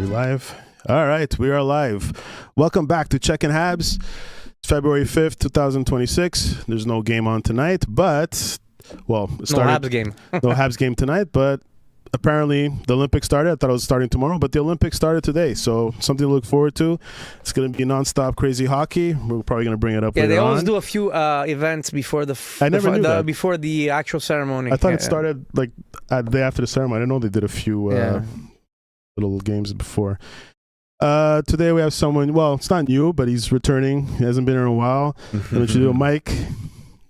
We live? All right, we are live. Welcome back to Checkin Habs. It's February 5th, 2026. There's no game on tonight, but, well, it started, no Habs game. No Habs game tonight, but apparently the Olympics started. I thought it was starting tomorrow, but the Olympics started today, so something to look forward to. It's going to be nonstop crazy hockey. We're probably going to bring it up later they always on. do a few events before before the actual ceremony. I thought it started like the day after the ceremony. I didn't know they did a few little games before. Today we have someone, well, it's not new, but he's returning. He hasn't been here in a while. Let me introduce Mike.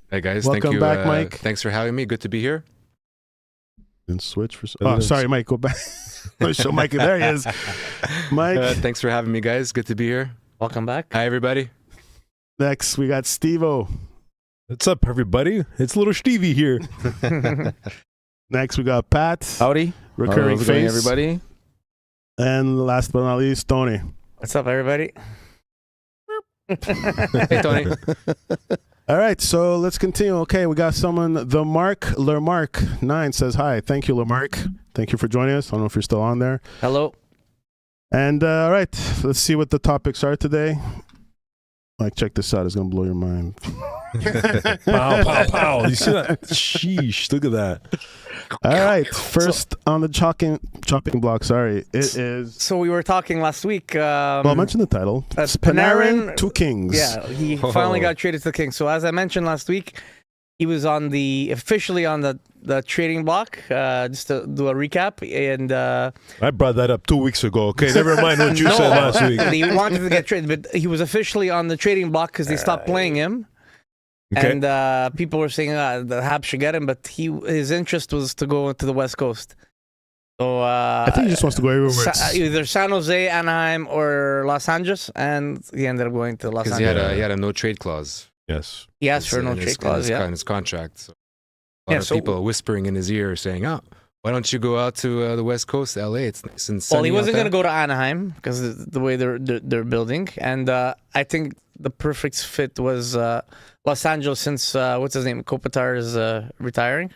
Hey guys, welcome thank you. Back, Mike. Thanks for having me. Good to be here. And switch for. Oh, sorry, Mike. Go back. Let me show Mike. There he is. Mike. Thanks for having me, guys. Good to be here. Welcome back. Hi, everybody. Next, we got Steve-O. What's up, everybody? It's little Stevie here. Next, we got Pat. Howdy. Recurring How's it face. going, everybody? And last but not least, Tony. What's up, everybody? Hey, Tony. All right, so let's continue. Okay, we got someone, the Lemark9 says hi. Thank you, Lemark. Thank you for joining us. I don't know if you're still on there. Hello. And all right, let's see what the topics are today. Mike, check this out. It's going to blow your mind. Pow, pow, pow. You see that? Sheesh, look at that. All right, first on the chopping block, sorry. It is... So we were talking last week. Well, I mentioned the title. It's Panarin to Kings. Yeah, he finally got traded to the Kings. So as I mentioned last week, he was officially on the trading block, just to do a recap. And I brought that up 2 weeks ago. Okay, never mind what you said last week. He wanted to get traded, but he was officially on the trading block because they stopped playing him. Okay. And people were saying the Habs should get him, but his interest was to go to the West Coast. So I think he just wants to go everywhere. Either San Jose, Anaheim, or Los Angeles, and he ended up going to Los Angeles. Because he had a no trade clause. Yes. He asked for a no trade clause, in his contract. So a lot of people whispering in his ear saying, why don't you go out to the West Coast, LA? It's nice and sunny. Well, he wasn't going to go to Anaheim because the way they're building. And I think the perfect fit was Los Angeles since, what's his name, Kopitar is retiring.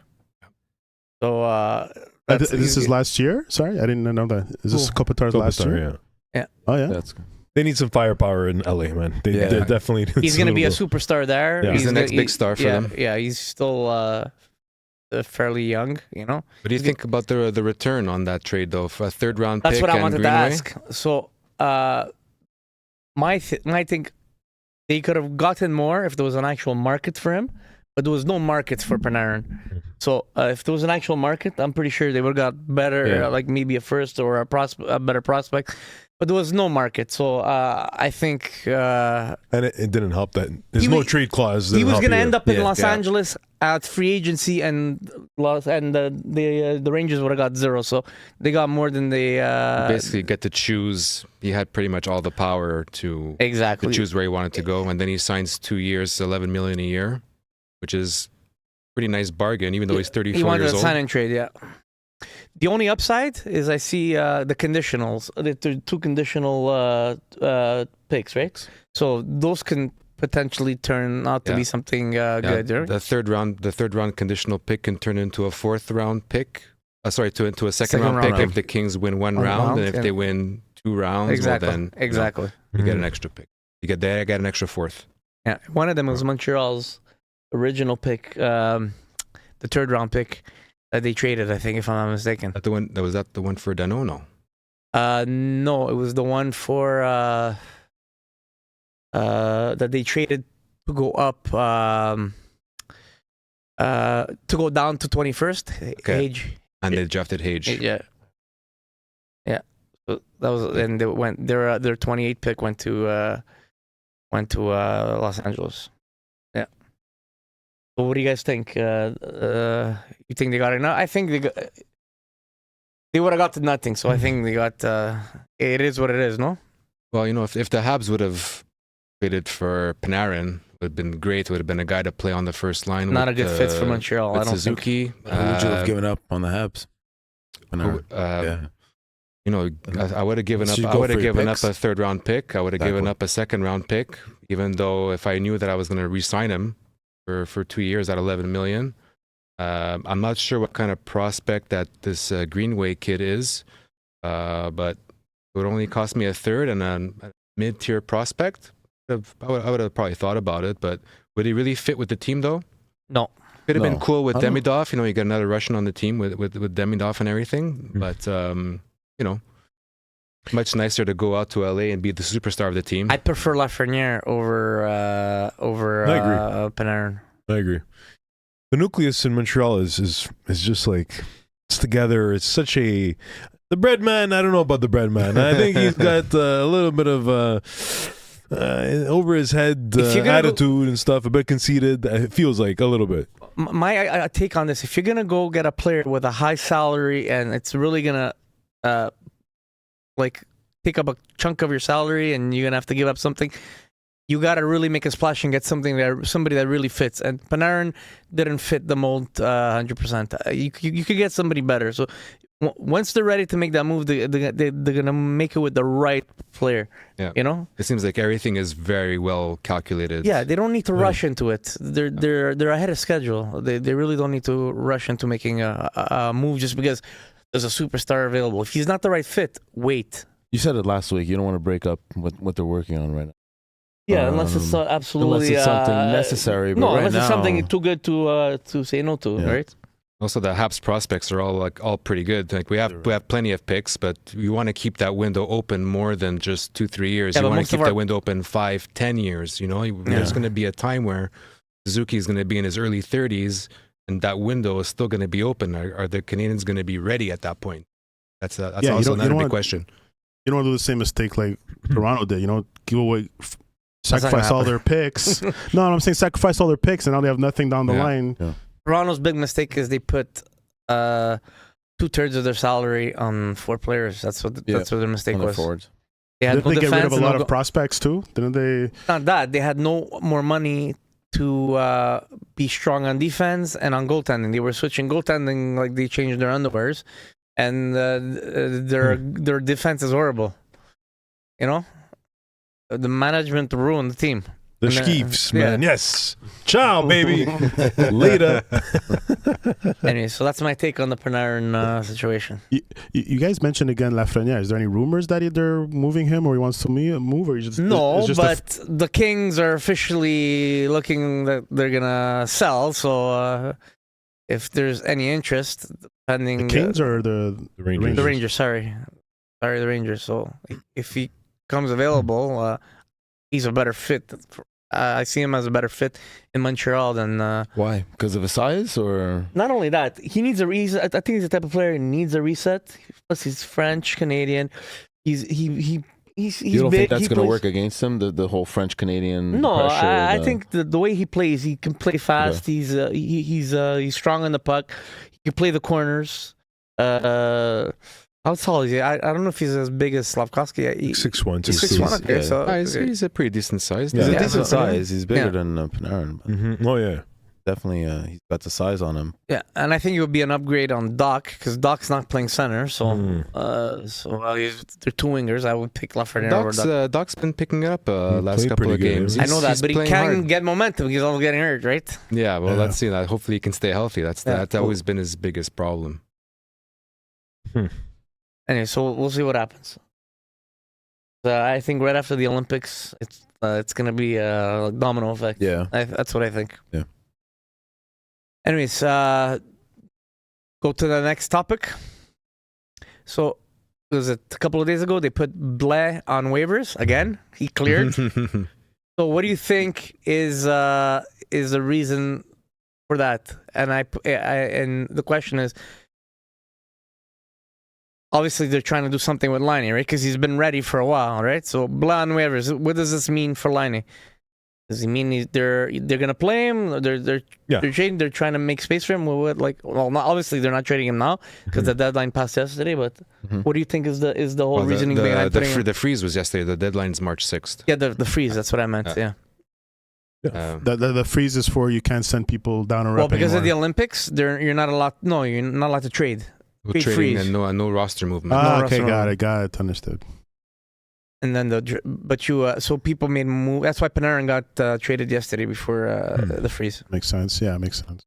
So this is last year? Sorry, I didn't know that. Is this Kopitar's last year? Yeah. Oh, yeah? That's good. They need some firepower in LA, man. They definitely need He's going to be a superstar there. Yeah. He's the next big star for them. Yeah, he's still fairly young, you know. What do you think about the return on that trade, though? For a third-round pick. That's what I wanted Greenway? to ask. So, my think they could have gotten more if there was an actual market for him, but there was no market for Panarin. So, if there was an actual market, I'm pretty sure they would have got better, like maybe a first or a better prospect. But there was no market, so I think... and it didn't help that there's no trade clause. He was going to end up in Los Angeles at free agency, and the Rangers would have got zero, so they got more than they... basically get to choose. He had pretty much all the power to choose where he wanted to go, and then he signs 2 years, $11 million a year, which is a pretty nice bargain, even though he's 34 years old. He wanted a sign and trade, yeah. The only upside is I see the conditionals. There are two conditional picks, right? So those can potentially turn out to be something good. Right? The third round conditional pick can turn into a fourth round pick. Into a second round pick if the Kings win one round, and if they win 2 rounds, well then you get an extra pick. You get an extra fourth. Yeah, one of them was Montreal's original pick, the third round pick. They traded, I think, if I'm not mistaken. Was that the one for Danono? No, it was the one for that they traded to go up, to go down to 21st. Okay. Xhekaj. And they drafted Xhekaj. Yeah. So that was, and they went. Their 28th pick went to Los Angeles. Yeah. So what do you guys think? You think they got enough? I think they would have got to nothing. So I think they got. It is what it is, no? Well, if the Habs would have traded for Panarin, would have been great. Would have been a guy to play on the first line. Not a good fit for Montreal. I don't Suzuki. Who would you have given up on the Habs? I would have given up. I would have given up a third round pick. I would have given up a second round pick, even though if I knew that I was going to re-sign him for 2 years at $11 million. I'm not sure what kind of prospect that this Greenway kid is, but it would only cost me a third and a mid-tier prospect. I would have probably thought about it, but would he really fit with the team though? No. Could have been cool with Demidov. You got another Russian on the team with Demidov and everything. But much nicer to go out to LA and be the superstar of the team. I prefer Lafrenière over Panarin. I agree. The nucleus in Montreal is just like it's together. It's such the bread man. I don't know about the bread man. I think he's got a little bit of over his head attitude and stuff. A bit conceited. It feels like a little bit. My take on this: if you're gonna go get a player with a high salary and it's really gonna take up a chunk of your salary and you're gonna have to give up something, you gotta really make a splash and get somebody that really fits. And Panarin didn't fit the mold 100%. You could get somebody better. So once they're ready to make that move, they're gonna make it with the right player. Yeah. It seems like everything is very well calculated. Yeah, they don't need to rush into it. They're ahead of schedule. They really don't need to rush into making a move just because there's a superstar available. If he's not the right fit, wait. You said it last week. You don't want to break up what they're working on right now. Yeah, unless it's absolutely unless it's something necessary. But unless it's something too good to say no to, right? Also, the Habs prospects are all pretty good. Like we have plenty of picks, but we want to keep that window open more than just 2-3 years. You want to keep that window open 5-10 years. There's going to be a time where Suzuki is going to be in his early 30s, and that window is still going to be open. Are the Canadiens going to be ready at that point? That's also another big question. You don't want to do the same mistake like Toronto did. Give away, sacrifice all their picks. No, I'm saying sacrifice all their picks, and now they have nothing down the line. Yeah. Toronto's big mistake is they put 2/3 of their salary on 4 players. That's what their mistake was. Forwards. Didn't they get rid of a lot of prospects too? Didn't they? Not that. They had no more money to be strong on defense and on goaltending. They were switching goaltending like they changed their underwears, and their defense is horrible. The management ruined the team. The Skeefs, man. Yes. Ciao, baby. Later. Anyway, so that's my take on the Panarin situation. You guys mentioned again Lafrenière. Is there any rumors that they're moving him, or he wants to move, or but the Kings are officially looking that they're gonna sell. So if there's any interest, depending the Kings or the Rangers. The Rangers. Sorry, the Rangers. So if he comes available, he's a better fit. I see him as a better fit in Montreal than. Why? Because of his size, or not only that, he needs a reset. I think he's the type of player who needs a reset. Plus, he's French Canadian. He's you don't big. think that's going to work against him? The whole French Canadian. No, pressure, I think the way he plays, he can play fast. Yeah. He's strong on the puck. He can play the corners. How tall is he? I don't know if he's as big as Slavkovsky. 6'1". 6'1". Okay, so he's a pretty decent size. He's a decent size. He's bigger than Panarin. Mm-hmm. Oh yeah, definitely. He's got the size on him. Yeah, and I think it would be an upgrade on Doc because Doc's not playing center. So, they're two wingers. I would pick Lafrenière over Doc. Doc's been picking it up last couple of games. I know that, but he can't get momentum because he's always getting hurt, right? Yeah, well, let's see that. Hopefully, he can stay healthy. That's always been his biggest problem. Anyway, so we'll see what happens. I think right after the Olympics, it's going to be a domino effect. Yeah. That's what I think. Yeah. Anyways, go to the next topic. So, was it a couple of days ago, they put Blais on waivers again. He cleared. So what do you think is the reason for that? And and the question is, obviously, they're trying to do something with Laine, right? Because he's been ready for a while, right? So, Blais on waivers. What does this mean for Laine? Does it mean they're going to play him? They're trading. They're trying to make space for him. Obviously, they're not trading him now because the deadline passed yesterday. But what do you think is the whole reasoning behind the freeze was yesterday. The deadline's March 6th. Yeah, the freeze. That's what I meant. Yeah. The freeze is for you can't send people down a rep because anymore. of the Olympics, you're not allowed. No, you're not allowed to trade. Trading and no roster movement. Okay, got it. Understood. And then so people made move. That's why Panarin got traded yesterday before the freeze. Makes sense. Yeah, makes sense.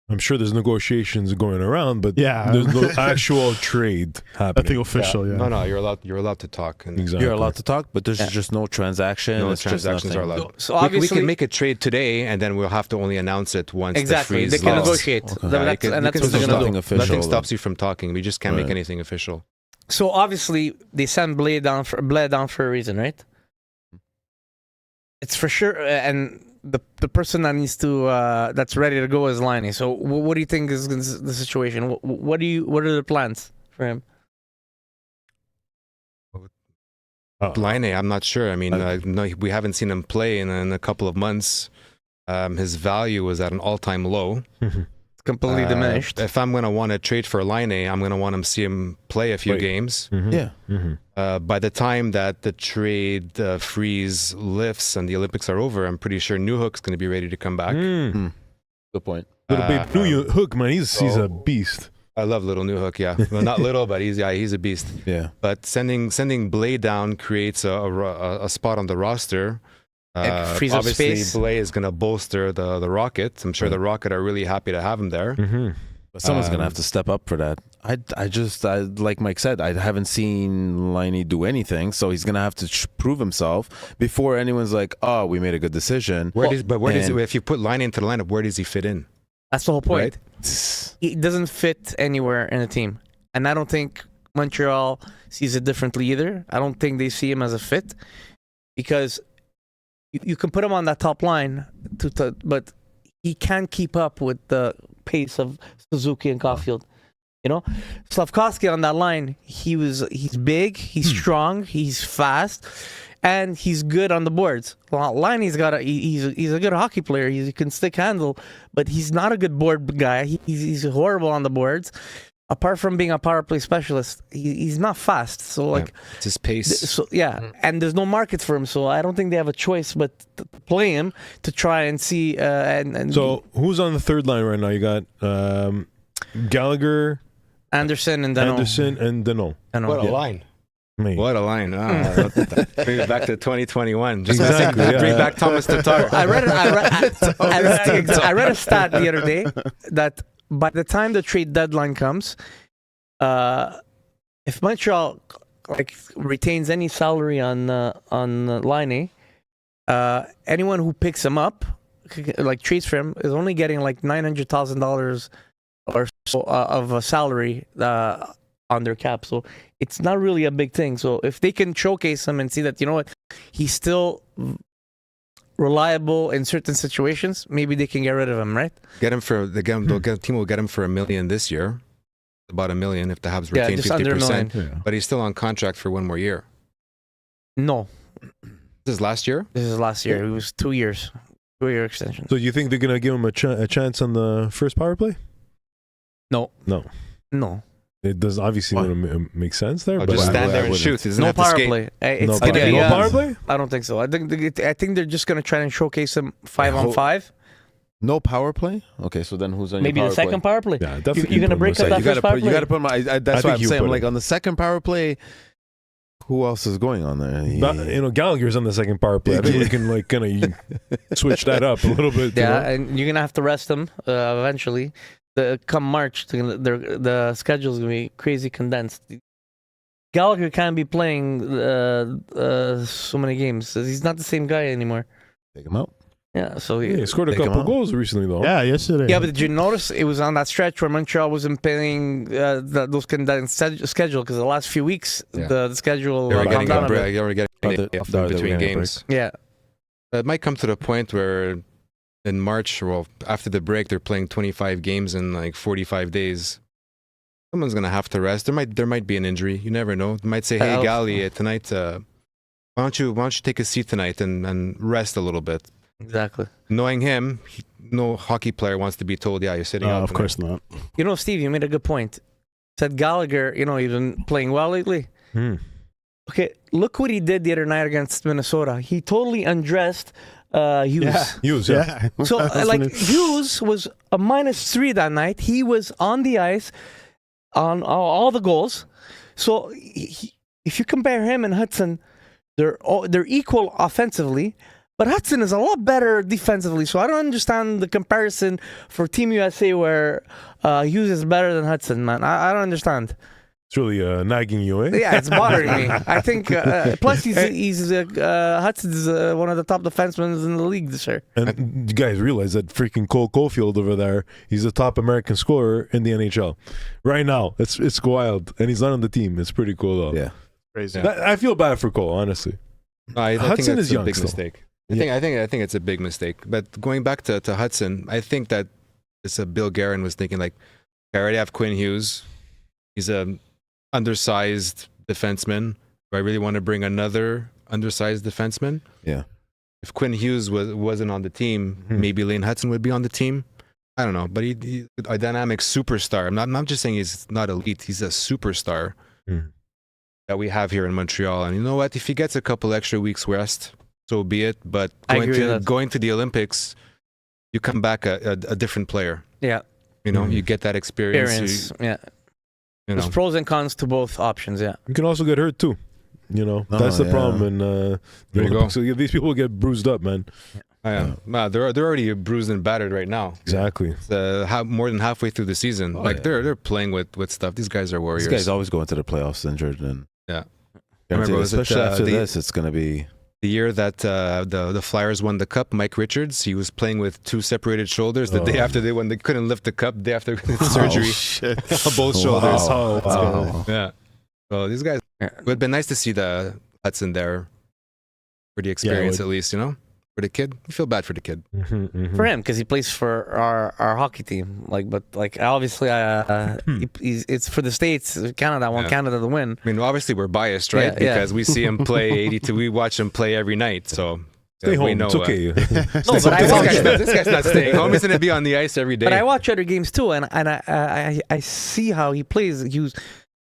I'm sure there's negotiations going around, but Yeah. there's no actual trade happening. Nothing official, yeah. No, you're allowed to talk. And Exactly. You're allowed to talk, but there's just no transaction. no it's transactions just are nothing. allowed. So we obviously, can make a trade today, and then we'll have to only announce it once exactly, the freeze they can lifts. negotiate. Okay. That's what they're There's gonna nothing do. official. Nothing then. stops you from talking. We just can't make Right. anything official. So obviously, they send Blais down for a reason, right? It's for sure, and the person that needs to that's ready to go is Liney. So what do you think is the situation? What are the plans for him? Laine, I'm not sure. I mean, no, we haven't seen him play in a couple of months. His value was at an all-time low. It's completely diminished. If I'm going to want to trade for Laine, I'm going to want to see him play a few games. Yeah. By the time that the trade freeze lifts and the Olympics are over, I'm pretty sure Newhook's going to be ready to come back. Good point. Little baby Newhook, man, he's a beast. I love little Newhook, yeah. Well, not little, but he's a beast. Yeah. But sending Blais down creates a spot on the roster. It frees up obviously, space. Blais is going to bolster the Rocket. I'm sure the Rocket are really happy to have him there. But someone's gonna have to step up for that. I like Mike said, I haven't seen Liney do anything, so he's gonna have to prove himself before anyone's like, "Oh, we made a good decision." Where does if you put Laine into the lineup, where does he fit in? That's the whole point. Right? He doesn't fit anywhere in the team, and I don't think Montreal sees it differently either. I don't think they see him as a fit because you can put him on that top line, but he can't keep up with the pace of Suzuki and Caulfield. You know, Slafkovsky on that line, he's big, he's strong, he's fast, and he's good on the boards. Well, Liney's he's a good hockey player. He can stick handle, but he's not a good board guy. He's horrible on the boards. Apart from being a power play specialist, he's not fast. So like, it's his pace. So yeah, and there's no markets for him. So I don't think they have a choice but to play him to try and see. And So who's on the third line right now? You got Gallagher, Anderson, and Denon. What a line! Me. What a line! Bring it back to 2021. Bring back Thomas Tatar. I read a stat the other day that by the time the trade deadline comes, if Montreal retains any salary on Laine, anyone who picks him up, trades for him, is only getting like $900,000 or so of a salary on their cap. So it's not really a big thing. So if they can showcase him and see that, you know what, he's still reliable in certain situations, maybe they can get rid of him, right? The team will get him for $1 million this year, about $1 million if the Habs retain just under $1 million. 50%. But he's still on contract for 1 more year. No, This is last year. this is last year. It was 2 years, 2-year extension. So you think they're gonna give him a chance on the first power play? No. It does obviously make sense there. I'll but just stand there and shoot. He doesn't No have to power skate. play. no power play. I don't think so. I think they're just gonna try and showcase him 5-on-5. No power play. Okay, so then who's on Maybe your the power second play? power play. Yeah, definitely. You're gonna break up that first power play. You gotta put my. That's what I'm you saying. put Like it. on the second power play, who else is going on there? Gallagher's on the second power play. I think we can kind of switch that up a little bit. Yeah, and you're gonna have to rest them eventually. Come March, the schedule is gonna be crazy condensed. Gallagher can't be playing so many games. He's not the same guy anymore. Take him out. Yeah, so He scored a Take him couple out. goals recently, though. Yeah, yesterday. yeah, but did you notice it was on that stretch where Montreal wasn't playing those condensed schedule because the last few weeks the schedule They were calmed down a bit. getting between getting games. Yeah, It might come to the point where in March, after the break, they're playing 25 games in like 45 days. Someone's gonna have to rest. There might be an injury. You never know. They might say, "Hey, Gali, tonight, why don't you take a seat tonight and rest a little bit." exactly. Knowing him, no hockey player wants to be told, "Yeah, you're sitting out." Of course not. You know, Steve, you made a good point. Said Gallagher, he's been playing well lately. Okay, look what he did the other night against Minnesota. He totally undressed Hughes. Hughes, yeah. So, Hughes was a -3 that night. He was on the ice on all the goals. So, if you compare him and Hutson, they're equal offensively, But Hutson is a lot better defensively, so I don't understand the comparison for Team USA where Hughes is better than Hutson, man. I don't understand. It's really nagging you, eh? Yeah, it's bothering me. I think, plus Hudson's one of the top defensemen in the league this year. And you guys realize that freaking Cole Caulfield over there, he's the top American scorer in the NHL. Right now, it's wild. And he's not on the team. It's pretty cool, though. Yeah. Crazy. I feel bad for Cole, honestly. I Hudson think is it's a young big still. mistake. I think it's a big mistake. But going back to Hutson, I think that it's Bill Guerin was thinking like, I already have Quinn Hughes. He's a undersized defenseman. Do I really want to bring another undersized defenseman? Yeah. If Quinn Hughes wasn't on the team, maybe Lane Hutson would be on the team. I don't know, but he's a dynamic superstar. I'm not just saying he's not elite. He's a superstar that we have here in Montreal. And you know what? If he gets a couple extra weeks rest, so be it. But going to the Olympics, you come back a different player. Yeah. You know, you get that experience. Yeah. You know. There's pros and cons to both options, yeah. You can also get hurt, too. You know, that's the problem. And there you go. So these people get bruised up, man. They're already bruised and battered right now. Exactly. More than halfway through the season. They're playing with stuff. These guys are warriors. These guys always go into the playoffs injured, and remember, especially after this, it's going to be the year that the Flyers won the cup. Mike Richards, he was playing with two separated shoulders. The day after they won, they couldn't lift the cup. The day after surgery, both shoulders. Oh, wow. Yeah. So these guys. It would have been nice to see the Hutson there for the experience, at least, you know. For the kid, you feel bad for the kid. For him, because he plays for our hockey team. But obviously, it's for the States. Canada. I want Canada to win. I mean, obviously, we're biased, right? Because we see him play 82. We watch him play every night. So stay home. We know, it's okay. This guy's not staying home. He's going to be on the ice every day. But I watch other games too, and I see how he plays.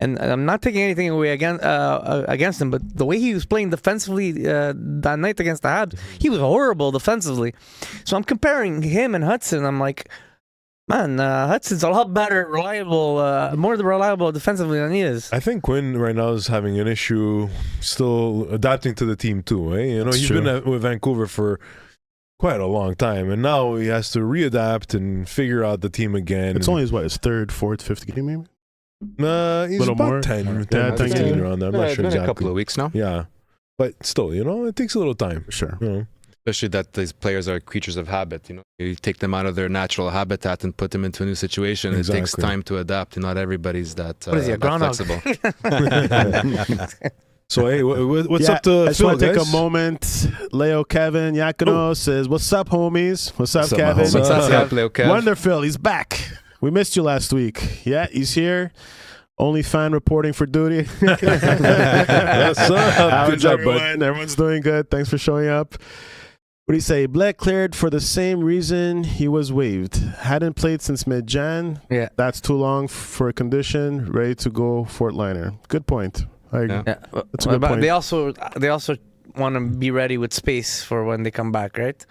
And I'm not taking anything away against him, but the way he was playing defensively that night against the Habs, he was horrible defensively. So I'm comparing him and Hutson. I'm like, man, Hudson's a lot better, more reliable defensively than he is. I think Quinn right now is having an issue still adapting to the team too. Eh? You know, he's been with Vancouver for quite a long time, and now he has to readapt and figure out the team again. It's only his third, fourth, fifth game, maybe. He's about more. 10 15 around there. I'm not sure exactly. A couple of weeks now. Yeah, but still, you know, it takes a little time. For sure. You know? Especially that these players are creatures of habit. You know, you take them out of their natural habitat and put them into a new situation. Exactly. It takes time to adapt. Not everybody's that flexible. So hey, what's up to I just want to take a moment. Leo Kevin Yakuno says, "What's up, homies? What's up, Kevin? What's up, Leo Kev? Wonderful. He's back. We missed you last week. Yeah, he's here. Only fan reporting for duty. What's up? How's job, everyone? Everyone's doing good. Thanks for showing up. What do you say? Blais cleared for the same reason he was waived. Hadn't played since mid-Jan. Yeah. That's too long for a condition. Ready to go Fort Liner. Good point. I agree. Yeah. That's a good point. They also want to be ready with space for when they come back, right?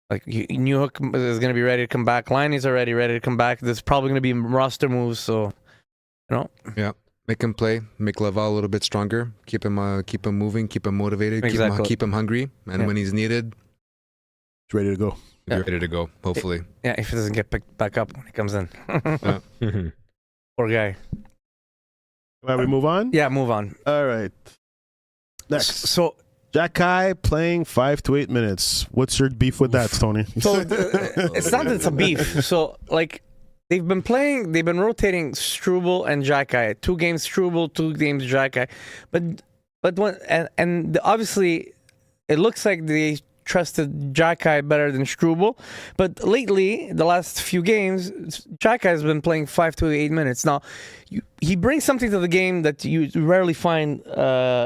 Like Newhook is going to be ready to come back. Liney's already ready to come back. There's probably going to be roster moves, so you know. Yeah, make him play. Make Laval a little bit stronger. Keep him moving. Keep him motivated. Exactly. Keep him hungry. And when he's needed, he's ready to go. Ready to go. Hopefully. Yeah, if he doesn't get picked back up when he comes in. Poor guy. Well, we move on. Yeah, move on. All right. Next. So. Xhekaj playing 5 to 8 minutes. What's your beef with that, Tony? So it's not that it's a beef. So like they've been rotating Struble and Xhekaj. 2 games Struble, 2 games Xhekaj. But when and obviously it looks like they trusted Xhekaj better than Struble. But lately, the last few games, Xhekaj has been playing 5 to 8 minutes. Now, he brings something to the game that you rarely find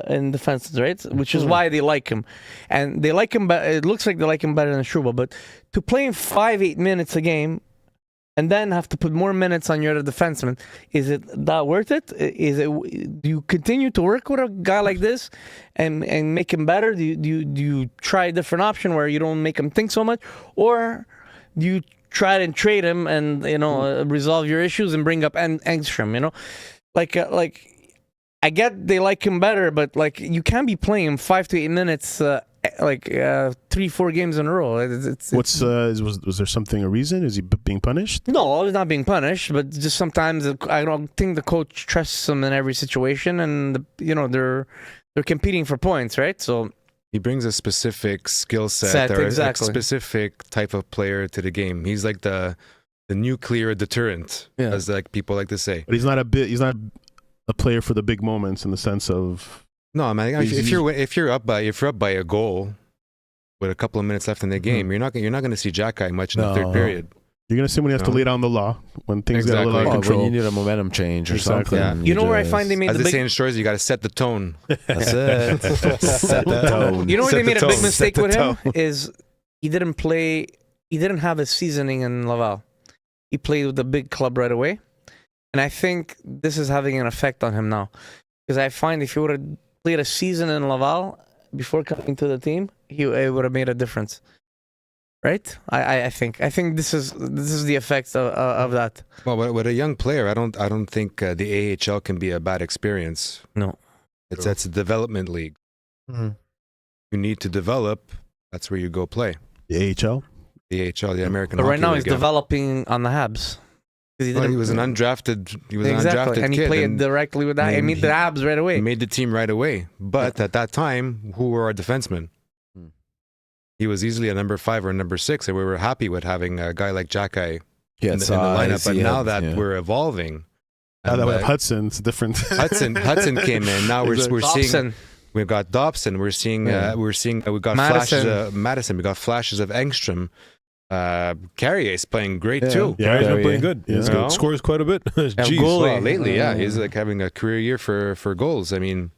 in defenses, right? Which is why they like him. And they like him, it looks like they like him better than Struble. But to play him 5-8 minutes a game, and then have to put more minutes on your other defenseman, is it that worth it? Do you continue to work with a guy like this and make him better? Do you try a different option where you don't make him think so much, or do you try and trade him and resolve your issues and bring up Engstrom? You know, like I get they like him better, but like you can't be playing him 5 to 8 minutes like 3-4 games in a row. Was there something, a reason? Is he being punished? No, he's not being punished, but just sometimes I don't think the coach trusts him in every situation, and they're competing for points, right? So he brings a specific skill set or a specific type of player to the game. He's like the nuclear deterrent, as like people like to say. But he's not a player for the big moments in the sense of. No, man. If you're up by a goal with a couple of minutes left in the game, you're not going to see Xhekaj much in the third period. You're going to see when you have to lay down the law, when things get a little out of control. When you need a momentum change or something. Yeah. You know where I find they made the big... As they say in shores, you got to set the tone. That's it. Set the tone. You know where they made a big mistake with him? Is he didn't have his seasoning in Laval. He played with the big club right away. And I think this is having an effect on him now. Because I find if he would have played a season in Laval before coming to the team, it would have made a difference. Right, I think this is the effect of that. Well, with a young player, I don't think the AHL can be a bad experience. No, that's a development league. Mm-hmm. You need to develop. That's where you go play. The AHL, the American. But right now League, he's developing on the Habs. He was an undrafted. He was an undrafted and he kid, played directly with that. He made the Habs right away. He made the team right away. But at that time, who were our defensemen? He was easily a number 5 or a number 6, and we were happy with having a guy like Xhekaj in the lineup. But now that we're evolving, now that we have Hutson, it's different. Hudson came in. Now we're seeing we've got Dobson. We're seeing we got flashes of Madison. We got flashes of Engstrom. Carrier is playing great too. Yeah, he's been playing good. He's good. Scores quite a bit. Well, lately, he's like having a career year for goals. I mean.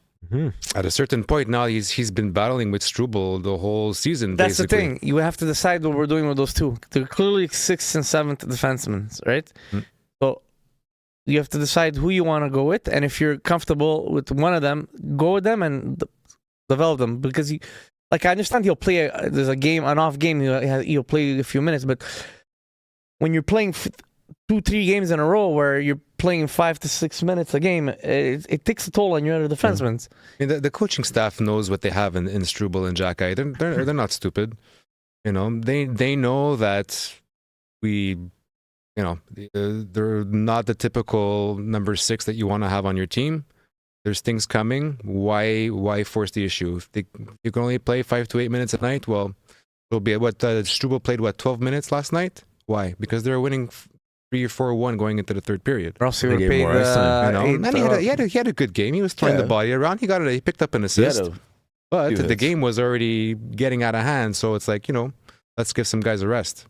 At a certain point now, he's been battling with Struble the whole season. That's basically. the thing. You have to decide what we're doing with those two. They're clearly 6th and 7th defensemen, right? So you have to decide who you want to go with, and if you're comfortable with one of them, go with them and develop them. Because I understand he'll play. There's an off game. He'll play a few minutes, but when you're playing 2-3 games in a row where you're playing 5 to 6 minutes a game, it takes a toll on your other defensemen. I mean, the coaching staff knows what they have in Struble and Xhekaj. They're not stupid. They know that they're not the typical number 6 that you want to have on your team. There's things coming. Why force the issue? If you can only play 5 to 8 minutes a night, well, it'll be what Struble played 12 minutes last night. Why? Because they're winning 3 or 4-1 going into the third period. Also, he had a good game. He was throwing the body around. He picked up an assist. But the game was already getting out of hand. So it's like, let's give some guys a rest.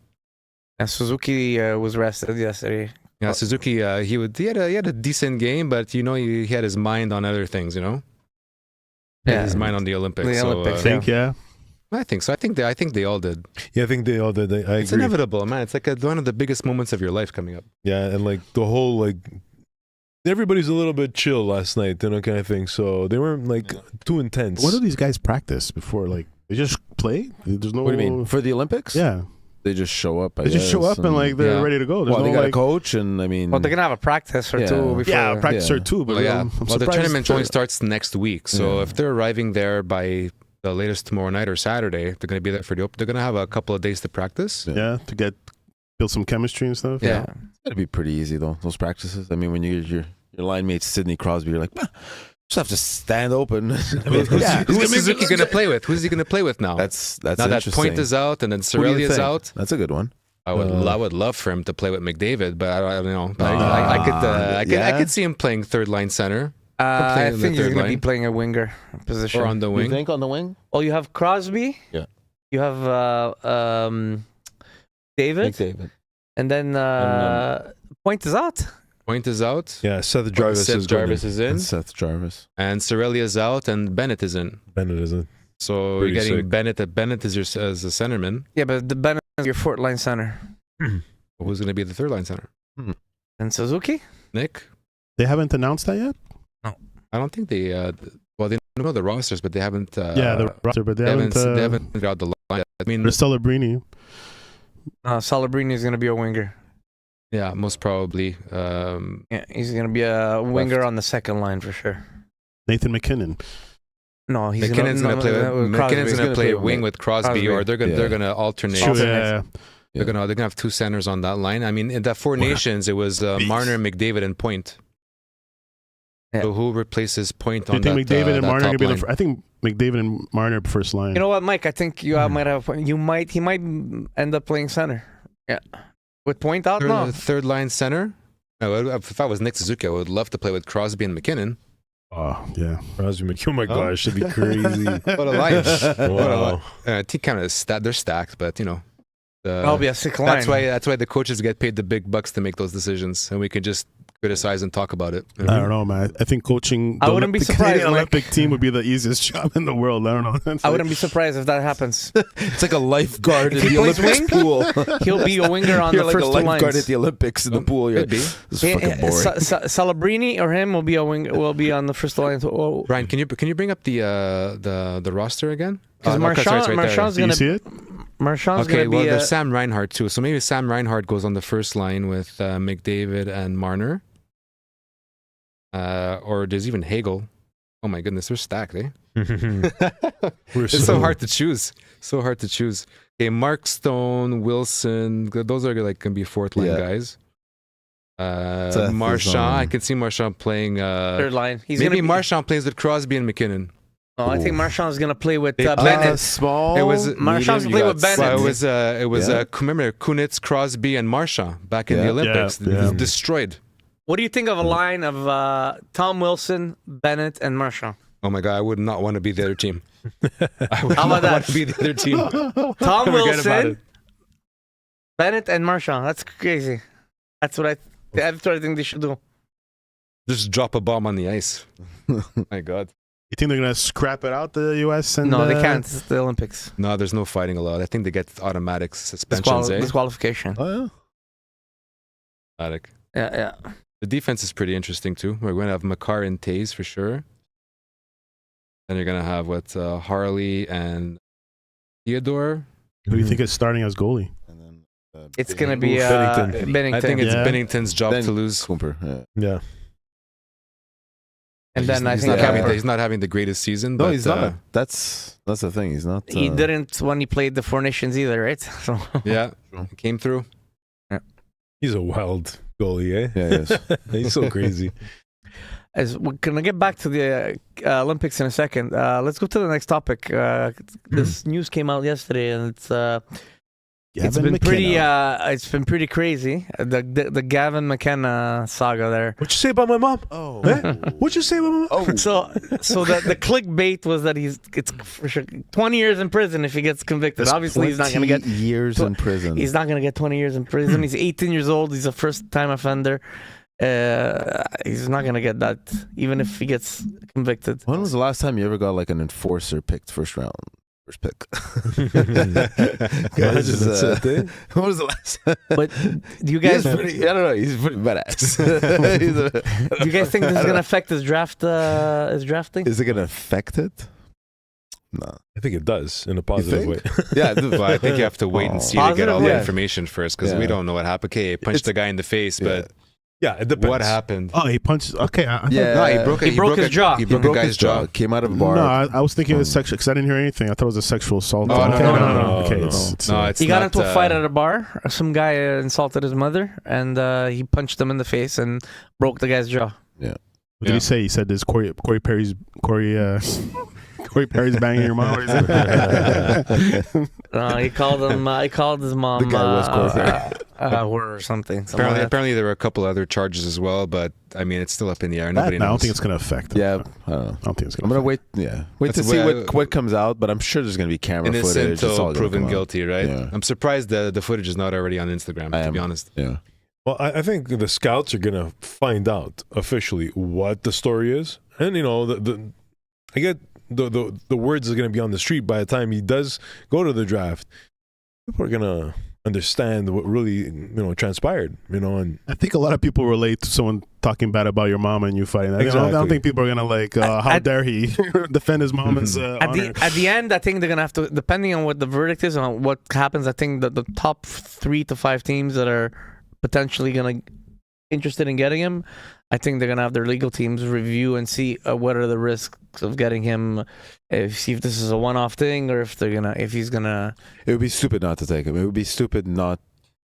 And Suzuki was rested yesterday. Yeah, Suzuki, he had a decent game, but he had his mind on other things. He had his mind on the Olympics. I think so. I think they all did. Yeah, I think they all did. It's inevitable, man. It's like one of the biggest moments of your life coming up. Yeah, and like the whole everybody's a little bit chill last night, kind of thing. So they weren't too intense. What do these guys practice before? They just play? There's no. What do you mean for the Olympics? Yeah. They just show up. They just show up and they're ready to go. There's they got a coach, and I mean, they're gonna have a practice or two before. Yeah, a practice or two. But the tournament only starts next week, so if they're arriving there by the latest tomorrow night or Saturday, they're going to be there for the open. They're going to have a couple of days to practice. Yeah, to build some chemistry and stuff. Yeah. It's going to be pretty easy, though, those practices. I mean, when you get your line mate, Sidney Crosby, you're like, just have to stand open. Who's Suzuki going to play with? Who's he going to play with now? That's now that Point is out and then Cirelli is out. That's a good one. I would love for him to play with McDavid, but I don't know. I could see him playing third line center. I think he's going to be playing a winger position. Or on the wing. You think on the wing? Oh, you have Crosby. Yeah. You have David. McDavid. And then Point is out. Point is out. Yeah, Seth Jarvis is in. And Seth Jarvis. And Cirelli is out and Bennett is in. So you're getting sick. Bennett is as a centerman. Yeah, but the Bennett is your fourth line center. Who's going to be the third line center? And Suzuki? Nick? They haven't announced that yet? No. I don't think they they know the rosters, but they haven't the roster, but they haven't figured out the line. I mean, there's Celebrini. Celebrini is going to be a winger. Yeah, most probably. He's going to be a winger on the second line for sure. Nathan McKinnon. No, he's McKinnon's going to play wing with Crosby, or they're going to alternate. Sure, They're going to have two centers on that line. I mean, in that Four Nations, it was Marner, McDavid, and Point. Yeah. So who replaces Point on that? Do you think McDavid and Marner be I think McDavid and Marner first line. You know what, Mike? I think you might have. He might end up playing center. Yeah, with Point out. Third line center. If I was Nick Suzuki, I would love to play with Crosby and McKinnon. Oh yeah, Crosby McKinnon. Oh my gosh, should be crazy. What a line! Wow. Team kind of they're stacked, but you know. That'll be a sick line. That's why the coaches get paid the big bucks to make those decisions, and we can just criticize and talk about it. I don't know, man. I think coaching I wouldn't be surprised. Canadian Olympic team would be the easiest job in the world. I don't know. I wouldn't be surprised if that happens. It's like a lifeguard in the Olympics pool. He'll be a winger on the first two lines. You're like a lifeguard at the Olympics in the pool. You're, this is fucking boring. Salabrini or him will be a wing. Will be on the first line. Oh. Ryan, can you bring up the roster again? Because Marchand's going to see it. Marchand's okay, gonna be there's Sam Reinhart too. So maybe Sam Reinhart goes on the first line with McDavid and Marner. Or there's even Hagel. Oh my goodness, they're stacked, eh? It's so hard to choose. Okay, Mark Stone, Wilson, those are like can be fourth line guys. Marchand, I can see Marchand playing third line. Marchand plays with Crosby and McKinnon. Oh, I think Marchand's gonna play with Bennett. Small. It was Marchand's gonna play with Bennett. Well, it was remember Kunitz, Crosby, and Marchand back in the Olympics. Destroyed. What do you think of a line of Tom Wilson, Bennett, and Marchand? Oh my God, I would not want to be the other team. How about that? Want to be the other team. Tom Wilson, Bennett, and Marchand. That's crazy. That's what I think they should do. Just drop a bomb on the ice. My God. You think they're gonna scrap it out, the U.S. and no, they can't. It's the Olympics. No, there's no fighting allowed. I think they get automatic suspensions. Disqualification. Oh yeah. Automatic. Yeah. The defense is pretty interesting too. We're going to have Makar and Taze for sure. Then you're going to have Harley and Theodore. Who do you think is starting as goalie? And then, it's going to be Bennington. I think it's Bennington's job to lose. Cooper. Yeah. And then he's not having the greatest season. No, but, he's not. That's the thing. He's not. He didn't when he played the Four Nations either, right? So. Yeah, he came through. Yeah. He's a wild goalie, eh? Yeah, he is. He's so crazy. As we're gonna get back to the Olympics in a second. Let's go to the next topic. This news came out yesterday, and it's been pretty crazy. The Gavin McKenna saga there. What you say about my mom? Oh, what you say about my mom? Oh. So the clickbait was that it's for sure 20 years in prison if he gets convicted. Obviously, he's not going to get years in prison. He's not going to get 20 years in prison. He's 18 years old. He's a first-time offender. He's not going to get that, even if he gets convicted. When was the last time you ever got like an enforcer picked first round? First pick. What was the last? But do you guys? I don't know. He's pretty badass. Do you guys think this is gonna affect his draft? His drafting? Is it gonna affect it? No, I think it does in a positive way. Yeah, but I think you have to wait and see to get all the information first because we don't know what happened. Okay, he punched the guy in the face, but. Yeah, it depends. What happened? Oh, he punched. Okay, no, he broke his jaw. He broke a guy's jaw. Came out of a bar. No, I was thinking it was sexual because I didn't hear anything. I thought it was a sexual assault. Oh, no. Okay, It's he got into a fight at a bar. Some guy insulted his mother, and he punched him in the face and broke the guy's jaw. Yeah. What did he say? He said, "This Corey Perry's banging your mom." He called him. He called his mom. The guy was Corey Perry. Or something. Apparently, there were a couple other charges as well, but I mean, it's still up in the air. Nobody knows. I don't think it's going to affect. Yeah, I don't know. I don't think it's going. I'm gonna wait. Yeah, wait to see what comes out. But I'm sure there's going to be camera footage. Until proven guilty, right? Yeah. I'm surprised the footage is not already on Instagram. To be honest. Yeah. Well, I think the scouts are gonna find out officially what the story is, and I get the words are gonna be on the street by the time he does go to the draft. People are gonna understand what really transpired, and I think a lot of people relate to someone talking bad about your mom and you fighting that. Exactly. I don't think people are gonna how dare he defend his mom as honor. At the end, I think they're gonna have to, depending on what the verdict is and what happens. I think that the top 3 to 5 teams that are potentially gonna interested in getting him, I think they're gonna have their legal teams review and see what are the risks of getting him. See if this is a one-off thing or if he's gonna. It would be stupid not to take him. It would be stupid not.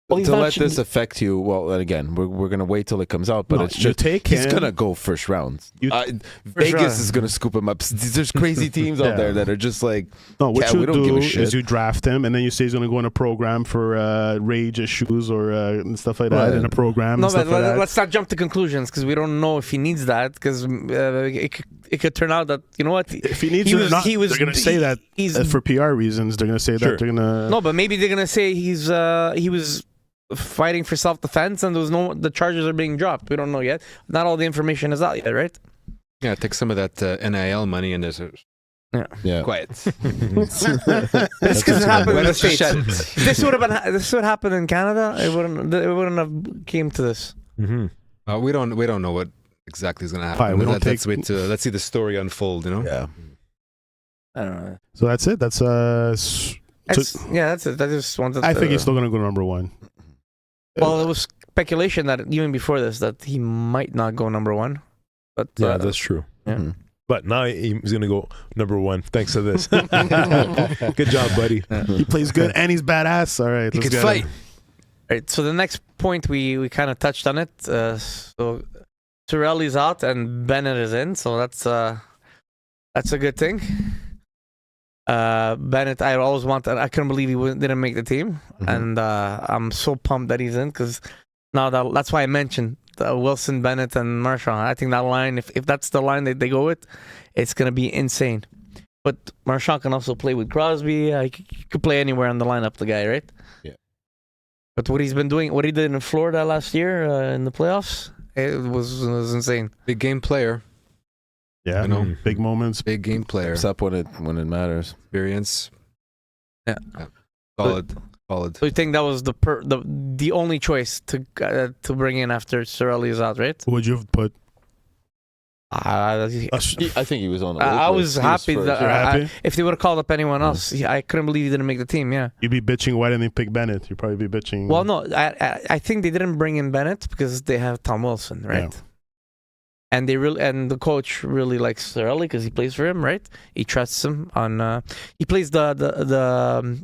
Well, to let this affect you. Well, again, we're gonna wait till it comes out, but it's just he's gonna go first round. Vegas is gonna scoop him up. There's crazy teams out there that are just like, no. What you we don't give a do shit. is you draft him, and then you say he's gonna go in a program for rage issues or and stuff like that in a program. No, and stuff but like let's not jump to conclusions because we don't know if he needs that. Because it could turn out that you know what, if he needs it or not, they're gonna say that for PR reasons. They're gonna say that they're gonna. No, but maybe they're gonna say he was fighting for self-defense and the charges are being dropped. We don't know yet. Not all the information is out yet, right? Yeah, take some of that NIL money and there's quiet. This could happen in the States. This would happen in Canada. It wouldn't have came to this. Mm-hmm. We don't know what exactly is going to happen. Let's see the story unfold. You know. Yeah. I don't know. So that's it. That's that's it. I just wanted. I think he's still gonna go number one. Well, it was speculation that even before this that he might not go number one. But yeah, that's true. Yeah. Mm-hmm. But now he's gonna go number one thanks to this. Good job, buddy. He plays good and he's badass. All right, he can fight. All right. So the next point we kind of touched on it. So Cirelli's out and Bennett is in. So that's a good thing. Bennett, I always wanted. I couldn't believe he didn't make the team, and I'm so pumped that he's in because now that's why I mentioned Wilson, Bennett, and Marchand. I think that line, if that's the line that they go with, it's gonna be insane. But Marchand can also play with Crosby. He could play anywhere on the lineup, the guy, right? Yeah. But what he's been doing, what he did in Florida last year in the playoffs, it was insane. Big game player. Yeah, big moments, big game player. Steps up when it matters. Experience. Yeah. Solid. So you think that was the only choice to bring in after Cirelli is out, right? Who would you have put? I think he was on. I was happy that if they would have called up anyone else, I couldn't believe he didn't make the team. Yeah, you'd be bitching. Why didn't they pick Bennett? You'd probably be bitching. Well, no, I think they didn't bring in Bennett because they have Tom Wilson, right? Yeah. And the coach really likes Cirelli because he plays for him, right? He trusts him on. He plays the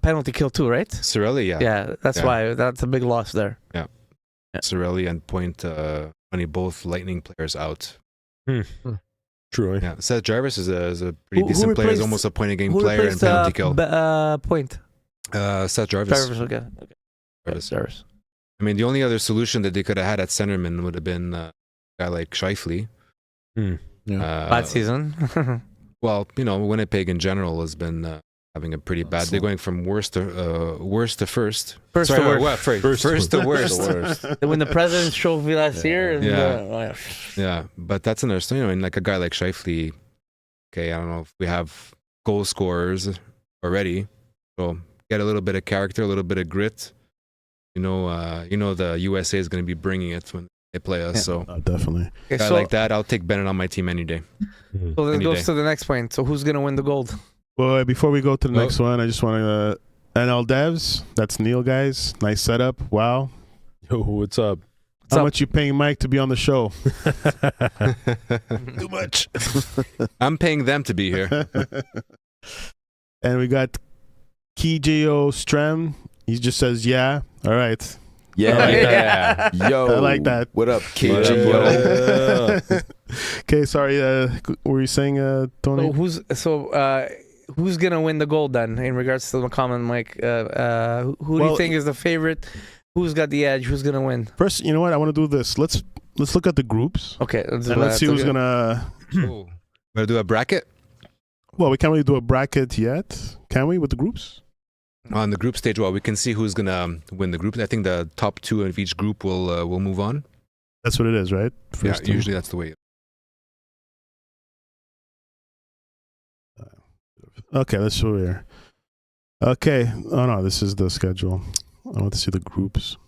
penalty kill too, right? Cirelli, yeah. Yeah, that's why that's a big loss there. Yeah. Cirelli and Point, only both Lightning players out. True. Yeah. Seth Jarvis is a pretty decent player. He's almost a point a game player in penalty kill. Point. Seth Jarvis. Okay. Jarvis. I mean, the only other solution that they could have had at centerman would have been a guy like Scheifele. Bad season. Well, Winnipeg in general has been having a pretty bad. They're going from worst to first. First to worst. They win the President's Trophy last year. And, yeah, but that's another story. And like a guy like Scheifele, okay, I don't know if we have goal scorers already, so get a little bit of character, a little bit of grit. The USA is going to be bringing it when they play us. So definitely, guy like that, I'll take Bennett on my team any day. So that goes to the next point. So who's going to win the gold? Well, before we go to the next one, I just want to NL Devs. That's Neil, guys. Nice setup. Wow. Yo, what's up? How much you paying Mike to be on the show? Too much. I'm paying them to be here. And we got Kijo Strem. He just says, yeah. All right. Yeah. Yo. I like that. What up, KG? Okay, sorry. What were you saying, Tony? Who's going to win the gold then in regards to the comment, Mike? Who do you think is the favorite? Who's got the edge? Who's going to win? First, you know what? I want to do this. Let's look at the groups. Okay. Let's see who's going to... Want to do a bracket? Well, we can't really do a bracket yet. Can we with the groups? On the group stage, we can see who's gonna win the group. I think the top two of each group will move on. That's what it is, right? Usually that's the way. Okay, let's show here. Okay. Oh no, this is the schedule. I want to see the groups.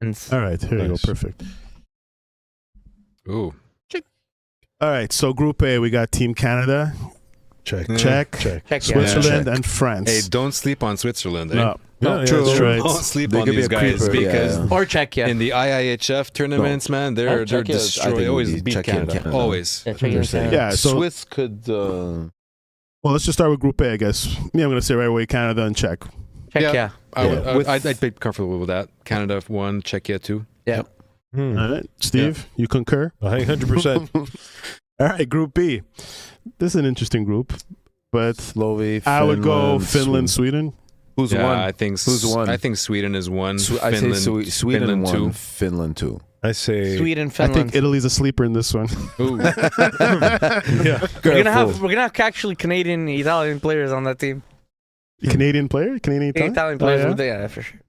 All right, here you go. Perfect. Ooh. All right, so Group A, we got Team Canada, Check. Switzerland and France. Hey, don't sleep on Switzerland. Eh? No. True. That's right. Don't sleep They on could be these a guys creeper, because Or Czechia. in the IIHF tournaments, man, they're Czechia, I think destroyed. it Always would be beat Czechia and Canada. Canada. Always. Yeah, Czechia and Canada. Yeah, so Swiss could. well, let's just start with Group A, I guess. Me, I'm going to say right away Canada and Czech. Czechia. I'd be comfortable with that. Canada 1, Czechia 2. Yeah. All right, Steve, you concur? 100%. All right, Group B. This is an interesting group, but Slovenia. I would go Finland, Sweden. Who's Yeah, one? I think Who's one? I think Sweden is 1. I Finland, say Sweden Finland 1, 2. Finland 2. I say Sweden, I Finland. think Italy's a sleeper in this one. Ooh. yeah. we're gonna have actually Canadian, Italian players on that team. Canadian player? Canadian Italian players, Oh, would they? Yeah, for sure.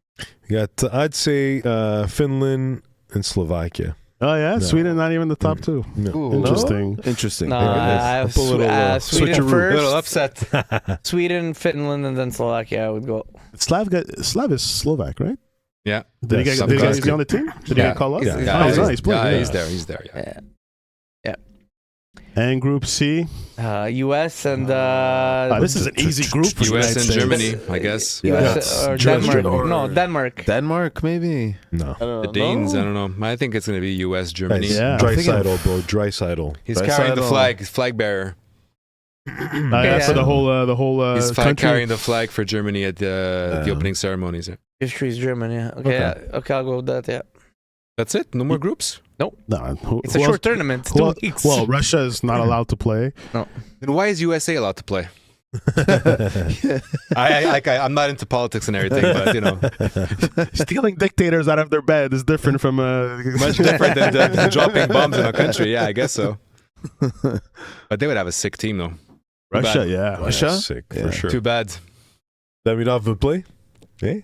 I'd say Finland and Slovakia. Oh, yeah? No. Sweden not even the top two. No. Ooh, Interesting. Interesting. No, Yeah, I have Up a little, Sweden switcheroo. first, Little upset. Sweden, Finland, and then Slovakia. I would go. Slav is Slovak, right? Yeah. Did Yes, he sometimes. get on the team? Did he Yeah. get called up? Yeah. Oh, he's nice. He's there. Yeah. Yeah. And Group C. U.S. and This is an easy group for US United and States. Germany, I guess. US or Germany. Denmark. No, Denmark. Denmark, maybe. No. The Danes, I don't know. I think it's going to be US, Germany. Yeah. Draisaitl, bro. Draisaitl. He's carrying the Draisaitl. flag bearer. For the whole He's country. carrying the flag for Germany at the opening ceremonies. History is German. Yeah. Okay, I'll go with that. Yeah. That's it? No more groups? No, It's a short tournament. It's 2 weeks. Well, Russia is not allowed to play. Then why is USA allowed to play? I'm not into politics and everything, but you know, Stealing dictators out of their bed is different from much different than dropping bombs in a country. Yeah, I guess so. But they would have a sick team, though. Russia. bad. Yeah, Russia? Sick, Yeah. for sure. Too bad. Davidov would play? Eh?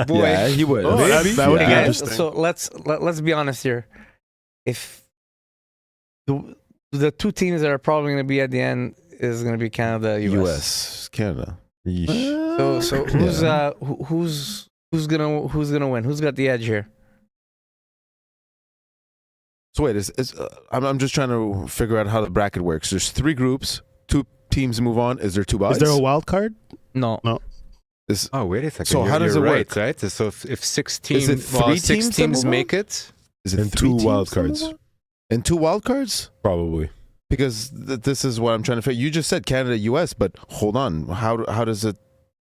Boy. Yeah, he would. Oh, that would be Okay, interesting. so let's be honest here. If the two teams that are probably going to be at the end is going to be Canada, US. Canada. So who's gonna win? Who's got the edge here? So wait, I'm just trying to figure out how the bracket works. There's 3 groups, 2 teams move on. Is there 2 buys? Is there a wild card? No. Oh, wait a second. So how does it right, work? right? So if 6 teams, it 3 6 teams teams that move on? make it, Is it And 3 2 teams wild that move cards. on? And 2 wild cards? Probably. Because this is what I'm trying to figure. You just said Canada, US, but hold on. How does it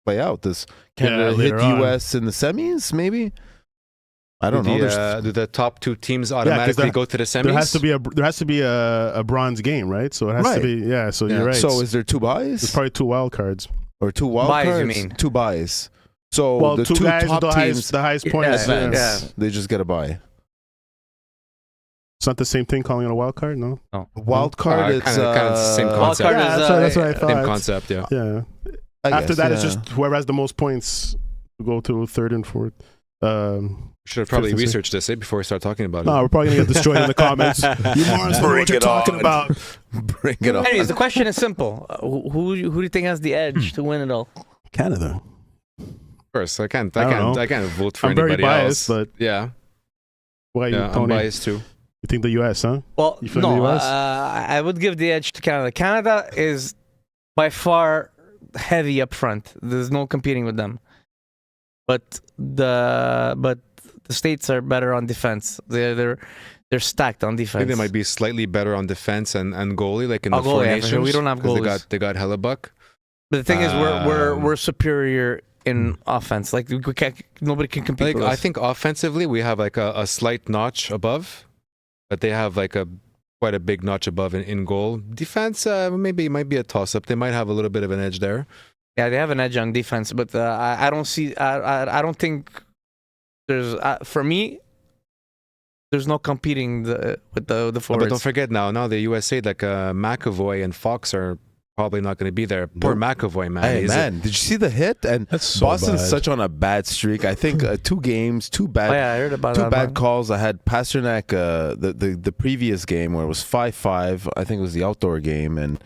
play out? Does Canada hit later on. US in the semis? Maybe. I don't know. There's do the top 2 teams automatically go to the semis? There has to be a bronze game, right? So it has to be So you're right. So is there 2 buys? There's probably 2 wild cards. Or 2 wild Buys, cards? you mean? 2 buys. So the 2 2 guys top with teams the highest points. advance. They just get a buy. It's not the same thing calling it a wild card, no? Wild card, it's kind of the same Wild concept. card is, that's what I thought. Same concept, yeah. Yeah. I After guess, that, it's yeah. just whoever has the most points to go to 3rd and 4th. Should have probably 56. researched this before we start talking about it. No, we're probably gonna get destroyed in the comments. You morons know what you're talking about. Bring it on. Anyways, the question is simple: who do you think has the edge to win it all? Canada. Of course, I can't know. vote for I'm very anybody biased, else. but Yeah, why you, I'm Tony? biased too. You think the U.S., huh? Well, You feel the no, US? I would give the edge to Canada. Canada is by far heavy up front. There's no competing with them. But the States are better on defense. They're stacked on I defense. think they might be slightly better on defense and goalie, like in the goalie, Four yeah, for Nations. sure. We don't have 'cause goalies. They got Hellebuck. But the thing is, we're superior in offense. Like we can't, nobody can compete Like with I us. think offensively we have like a slight notch above, but they have like quite a big notch above in goal. Defense maybe it might be a toss up. They might have a little bit of an edge there. Yeah, they have an edge on defense, but I don't see. I don't think there's for me. There's no competing with the forwards. But don't forget now the USA like McAvoy and Fox are probably not going to be there. Poor McAvoy, man. Hey, man, did you see the hit? And That's so Boston's bad. such on a bad streak. I think 2 games, 2 bad. Oh, yeah, I heard about Two that. bad man. calls. I had Pasternak the previous game where it was 5-5. I think it was the outdoor game, and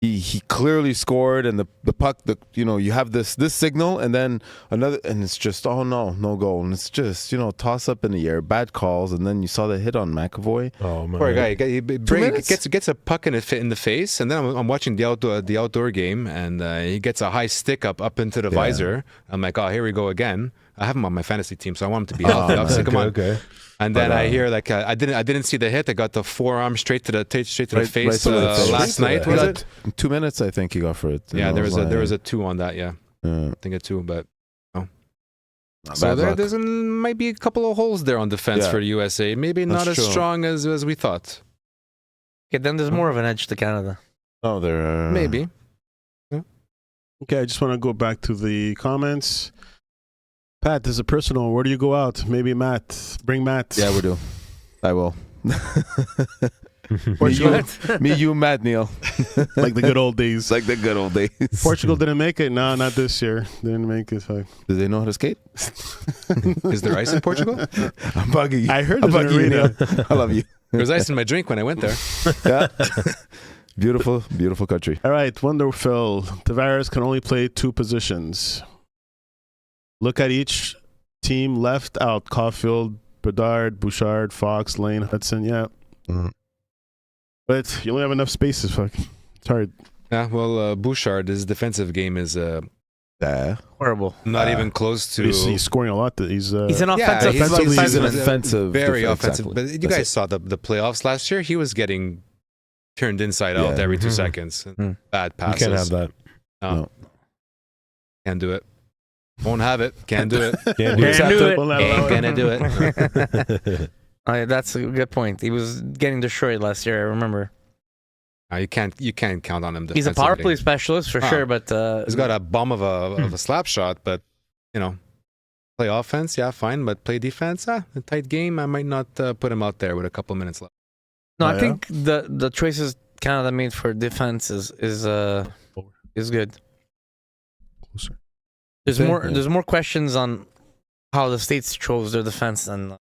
he clearly scored, and the puck, you have this signal, and then another, and it's just no goal, and it's just toss up in the air, bad calls, and then you saw the hit on McAvoy. Oh man, poor guy. He gets a puck in the face, and then I'm watching the outdoor game, and he gets a high stick up into the visor. I'm like, oh, here we go again. I have him on my fantasy team, so I want him to be healthy. Obviously, come on. Okay. And then I hear I didn't see the hit. I got the forearm straight to the face last night. Was it 2 minutes? I think he got for it. Yeah, there was a 2 on that. Yeah, I think a 2, but no. So there might be a couple of holes there on defense for the USA. Maybe not as strong as we thought. Okay, then there's more of an edge to Canada. Oh, there maybe. Yeah. Okay, I just want to go back to the comments. Pat, this is a personal. Where do you go out? Maybe Matt. Bring Matt. Yeah, we do. I will. Me, you, Matt, Neil. Like the good old days. Like the good old days. Portugal didn't make it. No, not this year. Didn't make it. Do they know how to skate? Is there ice in Portugal? I'm bugging you. I heard there's an arena. I love you. There was ice in my drink when I went there. Yeah. Beautiful, beautiful country. All right, wonderful. Tavares can only play 2 positions. Look at each team left out. Caulfield, Bedard, Bouchard, Fox, Lane, Hutson. Yeah. Mm-hmm. But you only have enough spaces. Fuck. It's hard. Yeah, well, Bouchard, his defensive game is horrible. Not even close to... He's scoring a lot. He's an offensive. He's an offensive. Very offensive. Exactly. But you guys saw the playoffs last year. He was getting turned inside out every 2 seconds. Bad passes. You can't have that. No. Can't do it. Won't have it. Can't do it. Can't do it. Ain't gonna do it. That's a good point. He was getting destroyed last year. I remember. You can't count on him. He's a power play specialist for sure, but he's got a bum of a slap shot. But play offense, yeah, fine. But play defense, a tight game. I might not put him out there with a couple minutes left. No, I think the choices Canada made for defense is good. Closer. There's more questions on how the States chose their defense than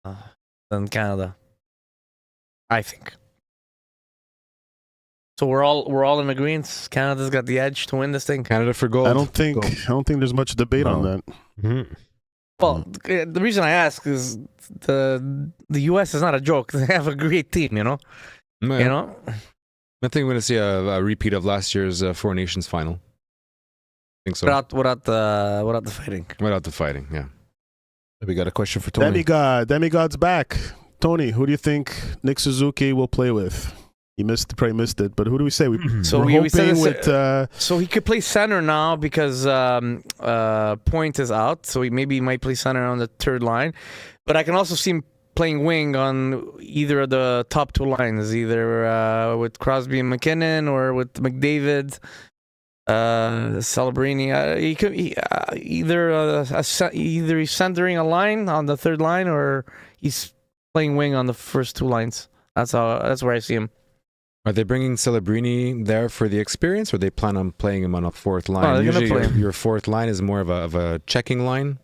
Canada, I think. So we're all in agreement. Canada's got the edge to win this thing. Canada for gold. I don't think there's much debate on that. Mm-hmm. Well, the reason I ask is the US is not a joke. They have a great team, Yeah. I think we're going to see a repeat of last year's Four Nations final. I think so. Without the fighting. Without the fighting, yeah. We got a question for Tony. Demigod's back. Tony, who do you think Nick Suzuki will play with? He probably missed it, but who do we say? So he could play center now because Point is out, so he might play center on the third line. But I can also see him playing wing on either of the top 2 lines, either with Crosby and McKinnon or with McDavid. Celebrini. He could either he's centering a line on the third line or he's playing wing on the first 2 lines. That's where I see him. Are they bringing Celebrini there for the experience, or they plan on playing him on a 4th line? No, usually, your 4th line is more of a checking line.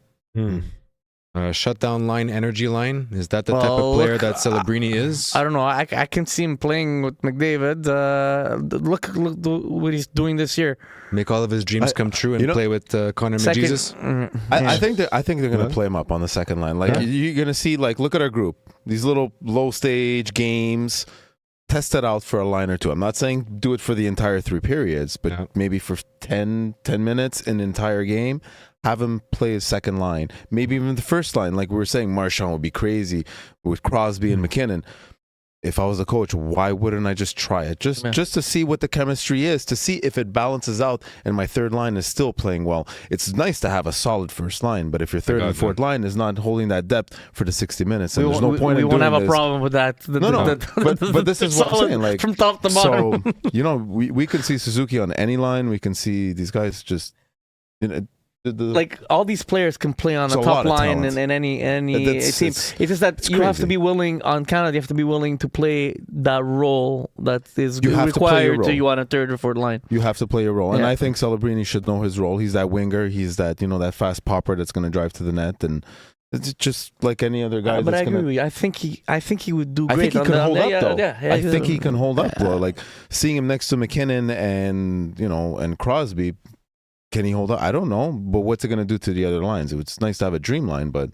Shutdown line, energy line. Is that the type of player that Celebrini is? I don't know. I can see him playing with McDavid. Look what he's doing this year. Make all of his dreams come true and play with Connor McJesus. I think they're going to play him up on the second line. You're going to see, look at our group. These little low stage games. Test it out for a line or 2. I'm not saying do it for the entire 3 periods, but maybe for 10 minutes in an entire game. Have him play his second line. Maybe even the first line. Like we were saying, Marchand would be crazy with Crosby and McKinnon. If I was a coach, why wouldn't I just try it? Just to see what the chemistry is, to see if it balances out and my third line is still playing well. It's nice to have a solid first line, but if your third and fourth line is not holding that depth for the 60 minutes, and there's no point in doing this. We won't have a problem with that. But this is what I'm saying. From top to bottom. So, we can see Suzuki on any line. We can see these guys just... all these players can play on the top line in any team. It's just that you have to be willing on Canada. You have to be willing to play that role that is required to you on a third or fourth line. You have to play a role, and I think Celebrini should know his role. He's that winger. He's that that fast popper that's going to drive to the net, and It's just like any other guy. But I agree with you. I think he would do great. I think he can hold up, though. Yeah, I think he can hold up, though. Like seeing him next to McKinnon and Crosby, can he hold up? I don't know, but what's it going to do to the other lines? It's nice to have a dream line, but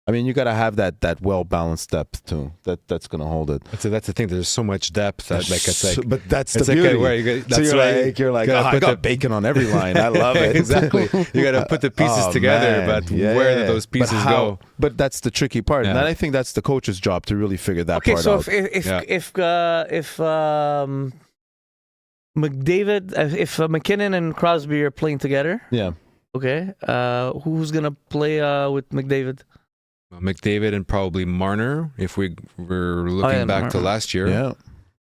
I mean, you got to have that well balanced depth too. That's going to hold it. That's the thing. There's so much depth that but that's the beauty. You're like, I got bacon on every line. I love it. Exactly. You got to put the pieces together, but where do those pieces go? But that's the tricky part, and I think that's the coach's job to really figure that part out. Okay, so if McDavid, if McKinnon and Crosby are playing together, okay, who's gonna play with McDavid? McDavid and probably Marner, if we're looking back to last year. Yeah.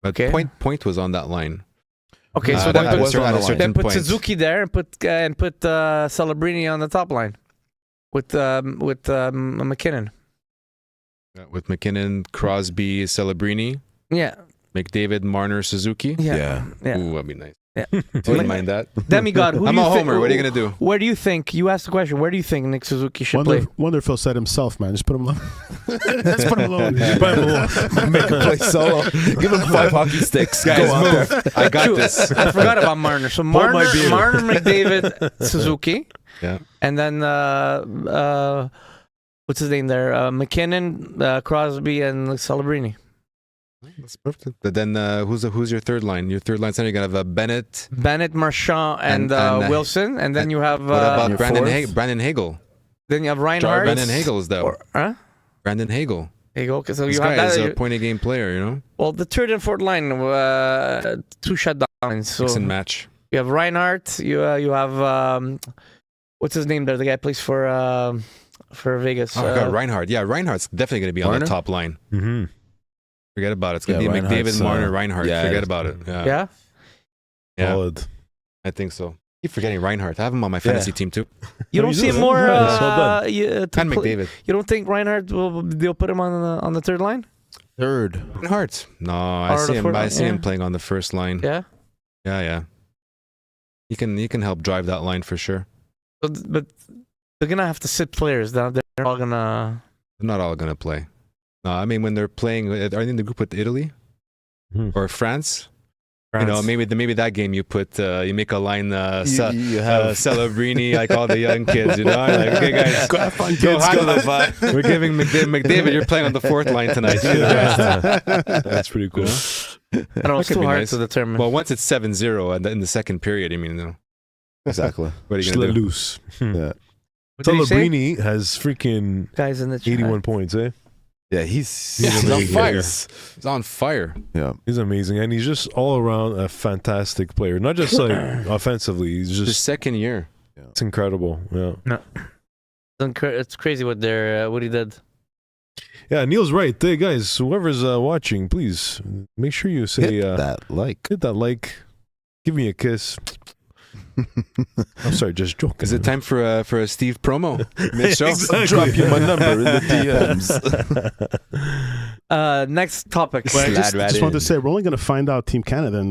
But Point was on that line. Okay, so then put Suzuki there and put Celebrini on the top line with McKinnon. With McKinnon, Crosby, Celebrini. Yeah. McDavid, Marner, Suzuki. Yeah. Ooh, that'd be nice. Yeah. Wouldn't mind that. Demigod, I'm a homer. What are you going to do? Where do you think, you asked the question, where do you think Nick Suzuki should play? Wonderful said himself, man. Just put him alone. Just put him alone. Make him play solo. Give him 5 hockey sticks. Guys, go out there. I got this. I forgot about Marner. So Marner, McDavid, Suzuki. Yeah. And then, what's his name there? McKinnon, Crosby, and Celebrini. That's perfect. But then who's your third line? Your third line center, you're going to have Bennett, Marchand, and Wilson. And then you have... what about Brandon Hagel? Then you have Reinhardt. Brandon Hagel's though. Brandon Hagel. Okay, so this you guy have is that. a point-a-game player, you know? Well, the third and fourth line, 2 shutdowns. So Mix and match. You have Reinhardt. You have... what's his name there? The guy plays for Vegas. Oh, I got Reinhardt. Yeah, Reinhardt's definitely going to be on the top line. Mm-hmm. Forget about it. It's going to be McDavid, Marner, Reinhardt. Forget about it. Yeah? Solid. I think so. Keep forgetting Reinhardt. I have him on my fantasy team too. You don't see more... and McDavid. You don't think Reinhardt they'll put him on the third line? Third. Reinhardt. No, I see him playing on the first line. Yeah? Yeah. He can help drive that line for sure. But they're going to have to sit players down. They're all going to... They're not all going to play. No, I mean, when they're playing, are they in the group with Italy or France? You know, maybe that game you put you make a line Celebrini, like all the young kids, you know, like, okay guys, go have fun, kids. We're giving McDavid. You're playing on the fourth line tonight. That's pretty cool. I know it's too hard to determine. Well, once it's 7-0 in the second period, I mean, you know. Exactly. What are you gonna do? Loose. Yeah. Celebrini has freaking guys in the 81 points, eh? Yeah, he's on fire. He's on fire. Yeah, he's amazing, and he's just all around a fantastic player. Not just like offensively, he's just his second year. Yeah. It's incredible. Yeah, no, it's crazy what he did. Yeah, Neil's right. Hey guys, whoever's watching, please make sure you say hit that like. Give me a kiss. I'm sorry, just joking. Is it time for a Steve promo? Exactly. Drop you my number in the DMs. Next topic. Well, I just want to say we're only going to find out Team Canada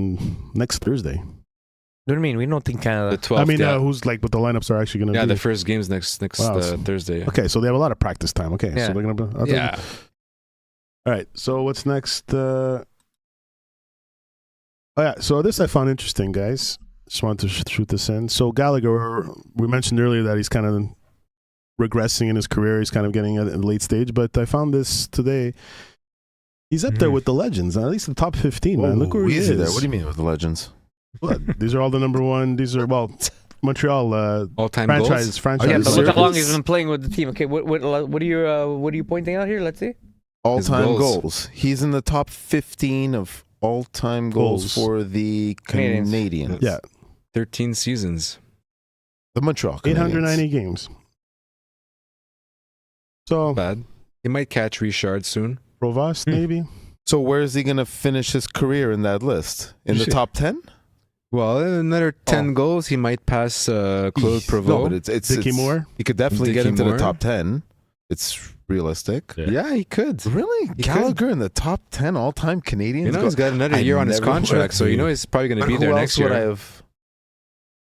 next Thursday. What do you mean? We don't think Canada. The 12th, I mean, who's like what the lineups are actually going to be. Yeah, the first game's next Thursday. Yeah. Okay, so they have a lot of practice time. Okay, so they're going to be... Yeah. All right, so what's next? Oh, yeah, so this I found interesting, guys. Just wanted to shoot this in. So Gallagher, we mentioned earlier that he's kind of regressing in his career. He's kind of getting at a late stage. But I found this today. He's up there with the legends, at least the top 15, man. Look where he is. There. What do you mean with the legends? Well, these are all the number one. These are, Montreal all-time franchise. Yeah, but look how long he's been playing with the team. Okay, what are you pointing out here? Let's see. All-time goals. He's in the top 15 of all-time goals for the Canadiens. Yeah. 13 seasons. The Montreal Canadiens. 890 games. So not bad. He might catch Richard soon. Provost, maybe. So where is he going to finish his career in that list? In the top 10? Well, another 10 goals, he might pass Claude Provost. No, but it's Dickie Moore. He could definitely get into the top 10. It's realistic. Yeah, he could. Really? Gallagher in the top 10 all-time Canadians? You know, he's got another year on his contract, so you know he's probably going to be there next year.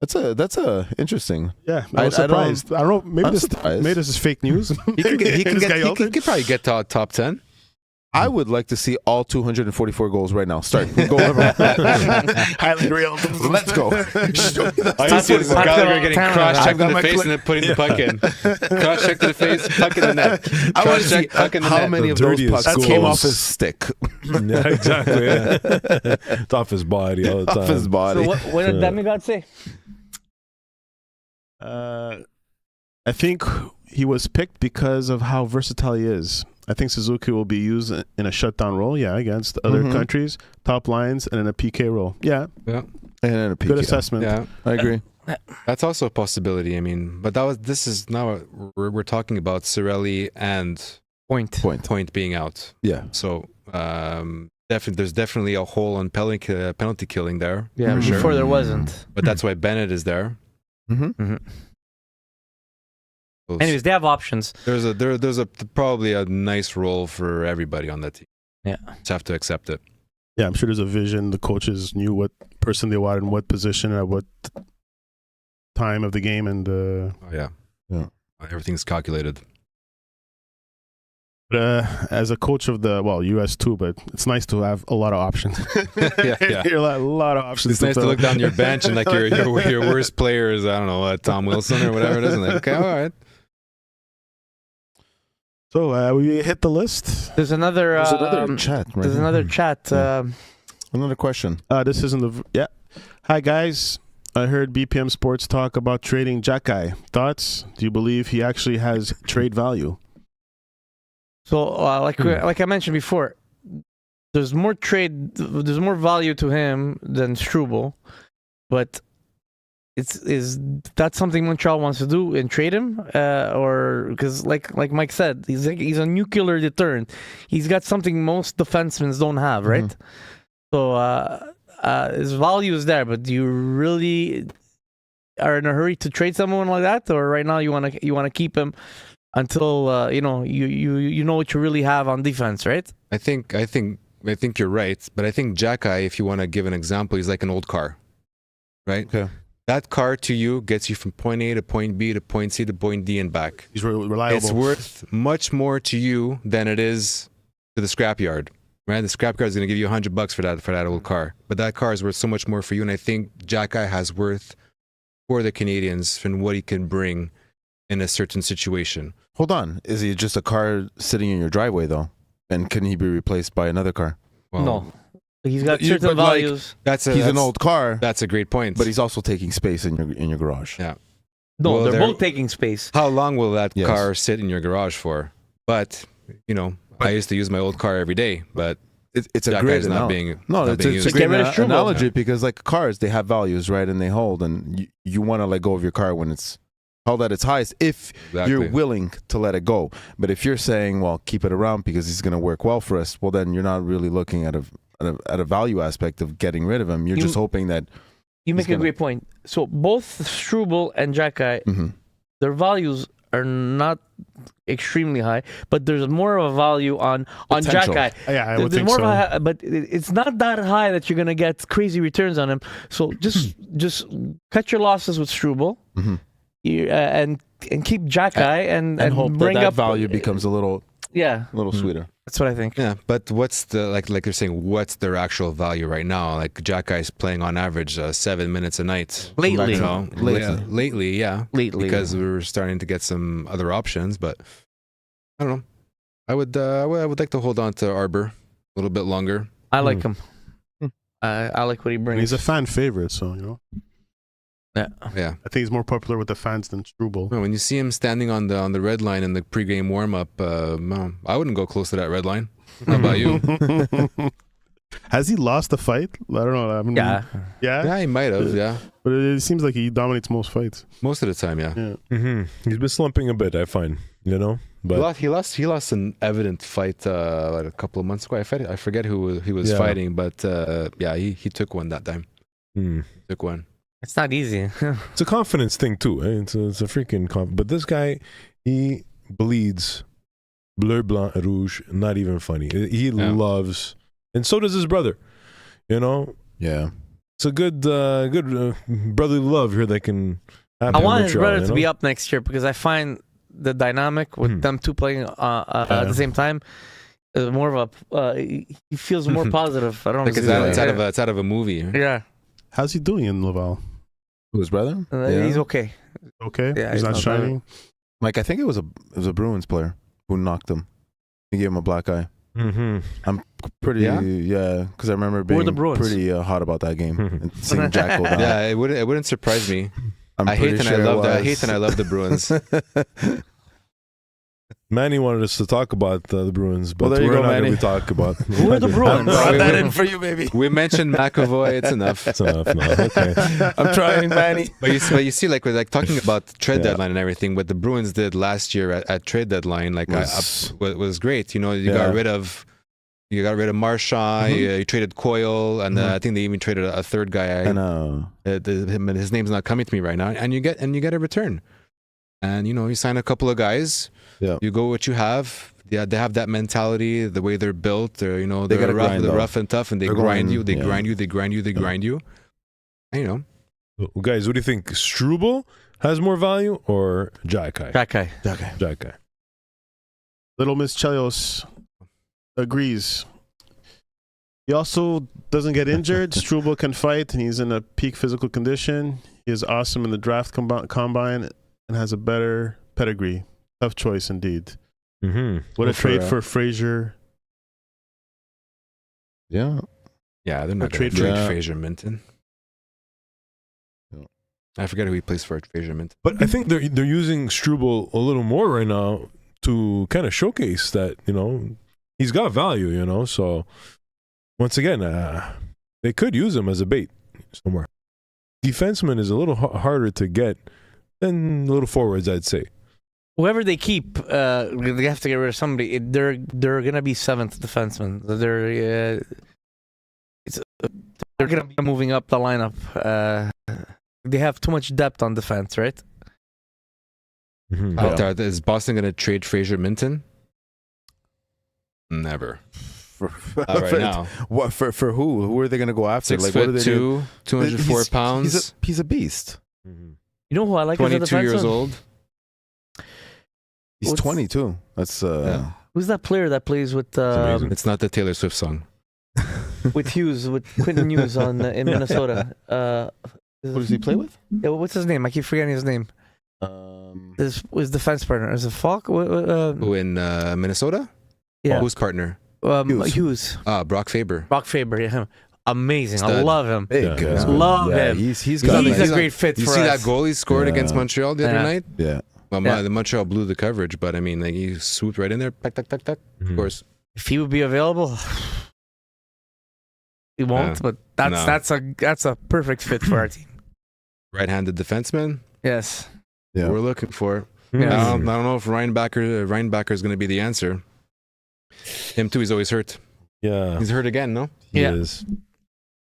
That's a interesting. Yeah, I was surprised. I don't know. Maybe this is fake news. He could probably get to top 10. I would like to see all 244 goals right now. Start. Go over. Highlight reel. Let's go. I see Gallagher getting cross-checked in the face and then putting the puck in. Cross-check to the face, puck in the net. Cross-check, puck in the net. How many of those pucks came off his stick? Yeah, exactly. It's off his body all the time. Off his body. So what did Demigod say? I think he was picked because of how versatile he is. I think Suzuki will be used in a shutdown role, against other countries, top lines, and in a PK role. Yeah. And in a PK. Good assessment. Yeah, I agree. That's also a possibility. I mean, but this is now we're talking about Cirelli and Point being out. Yeah. So there's definitely a hole on penalty killing there. Yeah, for before sure. there wasn't. But that's why Bennett is there. Anyways, they have options. There's probably a nice role for everybody on that team. Yeah, just have to accept it. Yeah, I'm sure there's a vision. The coaches knew what person they wanted in what position at what time of the game, and everything's calculated. But as a coach of the US too, but it's nice to have a lot of options. A lot of options. It's nice to look down your bench and like your worst player is, I don't know, Tom Wilson or whatever it is, and like, okay, all right. So we hit the list. chat. There's another chat. Another question. This isn't Hi guys. I heard BPM Sports talk about trading Xhekaj. Thoughts? Do you believe he actually has trade value? So like I mentioned before, there's more value to him than Struble, but is that something Montreal wants to do and trade him, or because like Mike said, he's a nuclear deterrent. He's got something most defensemen don't have, right? So his value is there, but do you really are in a hurry to trade someone like that, or right now you want to keep him until you know what you really have on defense, right? I think you're right, but I think Xhekaj, if you want to give an example, he's like an old car, right? Okay. That car to you gets you from point A to point B to point C to point D and back. He's reliable. It's worth much more to you than it is to the scrapyard, right? The scrapyard is going to give you $100 for that old car, but that car is worth so much more for you. And I think Xhekaj has worth for the Canadiens and what he can bring in a certain situation. Hold on. Is he just a car sitting in your driveway, though? And can he be replaced by another car? Well, no. He's got certain values. He's an old car. That's a great point. But he's also taking space in your garage. Yeah. No, well, they're both taking space. How long will that car sit in your garage for? But, I used to use my old car every day, but it's a great analogy. It's a great analogy because like cars, they have values, right? And they hold, and you want to let go of your car when it's held at its highest if you're willing to let it go. But if you're saying, well, keep it around because it's going to work well for us, well, then you're not really looking at a value aspect of getting rid of him. You're just hoping that you make a great point. So both Struble and Xhekaj, their values are not extremely high, but there's more of a value on Xhekaj. Yeah, I would think so. But it's not that high that you're gonna get crazy returns on him. So just cut your losses with Struble, and keep Xhekaj and hope bring that up value becomes a little sweeter. That's what I think. Yeah, but what's the like they're saying? What's their actual value right now? Like Xhekaj is playing on average 7 minutes a night lately. Lately, because we were starting to get some other options. But I don't know. I would like to hold on to Arbor a little bit longer. I like him. I like what he brings. And he's a fan favorite, so Yeah. I think he's more popular with the fans than Struble. When you see him standing on the red line in the pregame warm up, I wouldn't go close to that red line. How about you? Has he lost a fight? I don't know. I mean, yeah, he might have. Yeah, but it seems like he dominates most fights. Most of the time, yeah. He's been slumping a bit, I find. But he lost an evident fight like a couple of months ago. I forget who he was fighting, but he took one that time. Took one. It's not easy. It's a confidence thing too. Eh? It's a freaking But this guy, he bleeds bleu, blanc, rouge. Not even funny. He loves, and so does his brother. Yeah. it's a good brotherly love here that can happen. I want in his Montreal, brother to be up next year because I find the dynamic with them two playing at the same time is more of a. He feels more positive. I don't know. It's out of a movie. Yeah. How's he doing in Laval? Who's brother? He's okay. Okay. Yeah, he's not shining. Like I think it was a Bruins player who knocked him. He gave him a black eye. Mm-hmm. I'm pretty because I remember being pretty hot about that game and seeing Jack go down. Yeah, it wouldn't surprise me. I hate and I love the Bruins. Manny wanted us to talk about the Bruins, but there you we're go, not going Manny. to talk about. Who are the Bruins? Brought that in for you, baby. We mentioned McAvoy. It's enough. It's enough. No, okay. I'm trying, Manny. But you see, like we're talking about trade deadline and everything. What the Bruins did last year at trade deadline, was great. You know, you got rid of Marchand. You traded Coyle, and I think they even traded a third guy. I know. His name's not coming to me right now. And you get a return. And you sign a couple of guys. Yeah. You go what you have. Yeah, they have that mentality. The way they're built. They're they're rough and tough, and they grind you. They grind you. And, Well, guys, what do you think? Struble has more value or Xhekaj? Xhekaj. Little Miss Chelios agrees. He also doesn't get injured. Struble can fight, and he's in a peak physical condition. He is awesome in the draft combine and has a better pedigree. Tough choice indeed. Mm-hmm. What a trade for Fraser. Yeah. Yeah, they're not going to trade Fraser Minton. I forget who he plays for at Fraser Minton. But I think they're using Struble a little more right now to kind of showcase that, he's got value, so once again, they could use him as a bait somewhere. Defenseman is a little harder to get than little forwards, I'd say. Whoever they keep, they have to get rid of somebody. They're gonna be seventh defenseman. They're gonna be moving up the lineup. They have too much depth on defense, right? Mm-hmm. Is Boston gonna trade Fraser Minton? Never. Right now. What for who? Who are they gonna go after? 6'2", 204 pounds. He's a beast. Mm-hmm. You know who I like? 22 years old. He's 22. That's Who's that player that plays with? It's not the Taylor Swift song. With Quentin Hughes in Minnesota. Who does he play with? Yeah, what's his name? I keep forgetting his name. This was defense partner. Is it Falk? Who in Minnesota? Yeah. Who's partner? Hughes. Brock Faber. Brock Faber. Yeah, him. Amazing. Stud. I love him. Big. Love him. He's a great fit you for us. You see that goal he scored against Montreal the other night? Yeah. Well, the Montreal blew the coverage, but I mean, he swooped right in there. Tuck, tuck, tuck, tuck. Mm-hmm. Of course. If he would be available, he won't. But that's a perfect fit for our team. Right-handed defenseman. Yes. Yeah. We're looking for. Yes. I don't know if Ryan Backer is going to be the answer. Him too. He's always hurt. Yeah. He's hurt again. No. He is.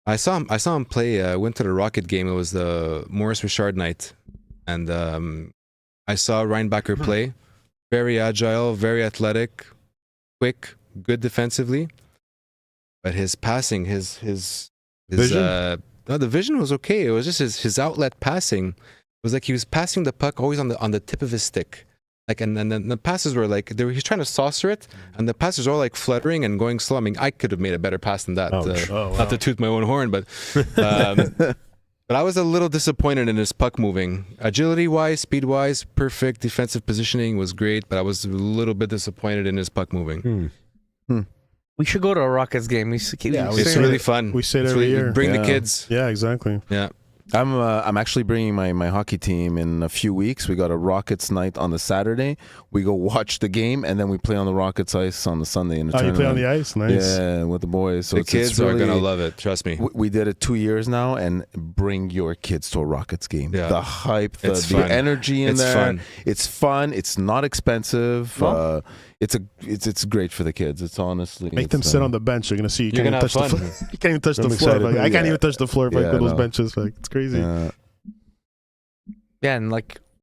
I saw him play. Went to the Rocket game. It was the Maurice Richard night, and I saw Ryan Backer play. Very agile, very athletic, quick, good defensively. But his passing, his vision? The vision was okay. It was just his outlet passing. It was like he was passing the puck always on the tip of his stick. Like and then the passes were like he's trying to saucer it, and the passes are like fluttering and going slow. I mean, I could have made a better pass than that. Not to toot my own horn, but I was a little disappointed in his puck moving. Agility wise, speed wise, perfect. Defensive positioning was great, but I was a little bit disappointed in his puck moving. We should go to a Rockets game. It's really fun. We say it every year. Bring the kids. Yeah, exactly. Yeah. I'm actually bringing my hockey team in a few weeks. We got a Rockets night on the Saturday. We go watch the game, and then we play on the Rockets ice on the Sunday in the tournament. You play on the ice? Nice. Yeah, with the boys. So the kids are going to love it. Trust me. We did it 2 years now, and bring your kids to a Rockets game. Yeah. The hype, the energy in there. Fun. It's fun. It's not expensive. No. It's great for the kids. It's honestly make them sit on the bench. You're gonna see. You can't even touch the floor. You can't even touch the floor. Excited. I can't even touch the floor. With those benches, it's crazy. Yeah, and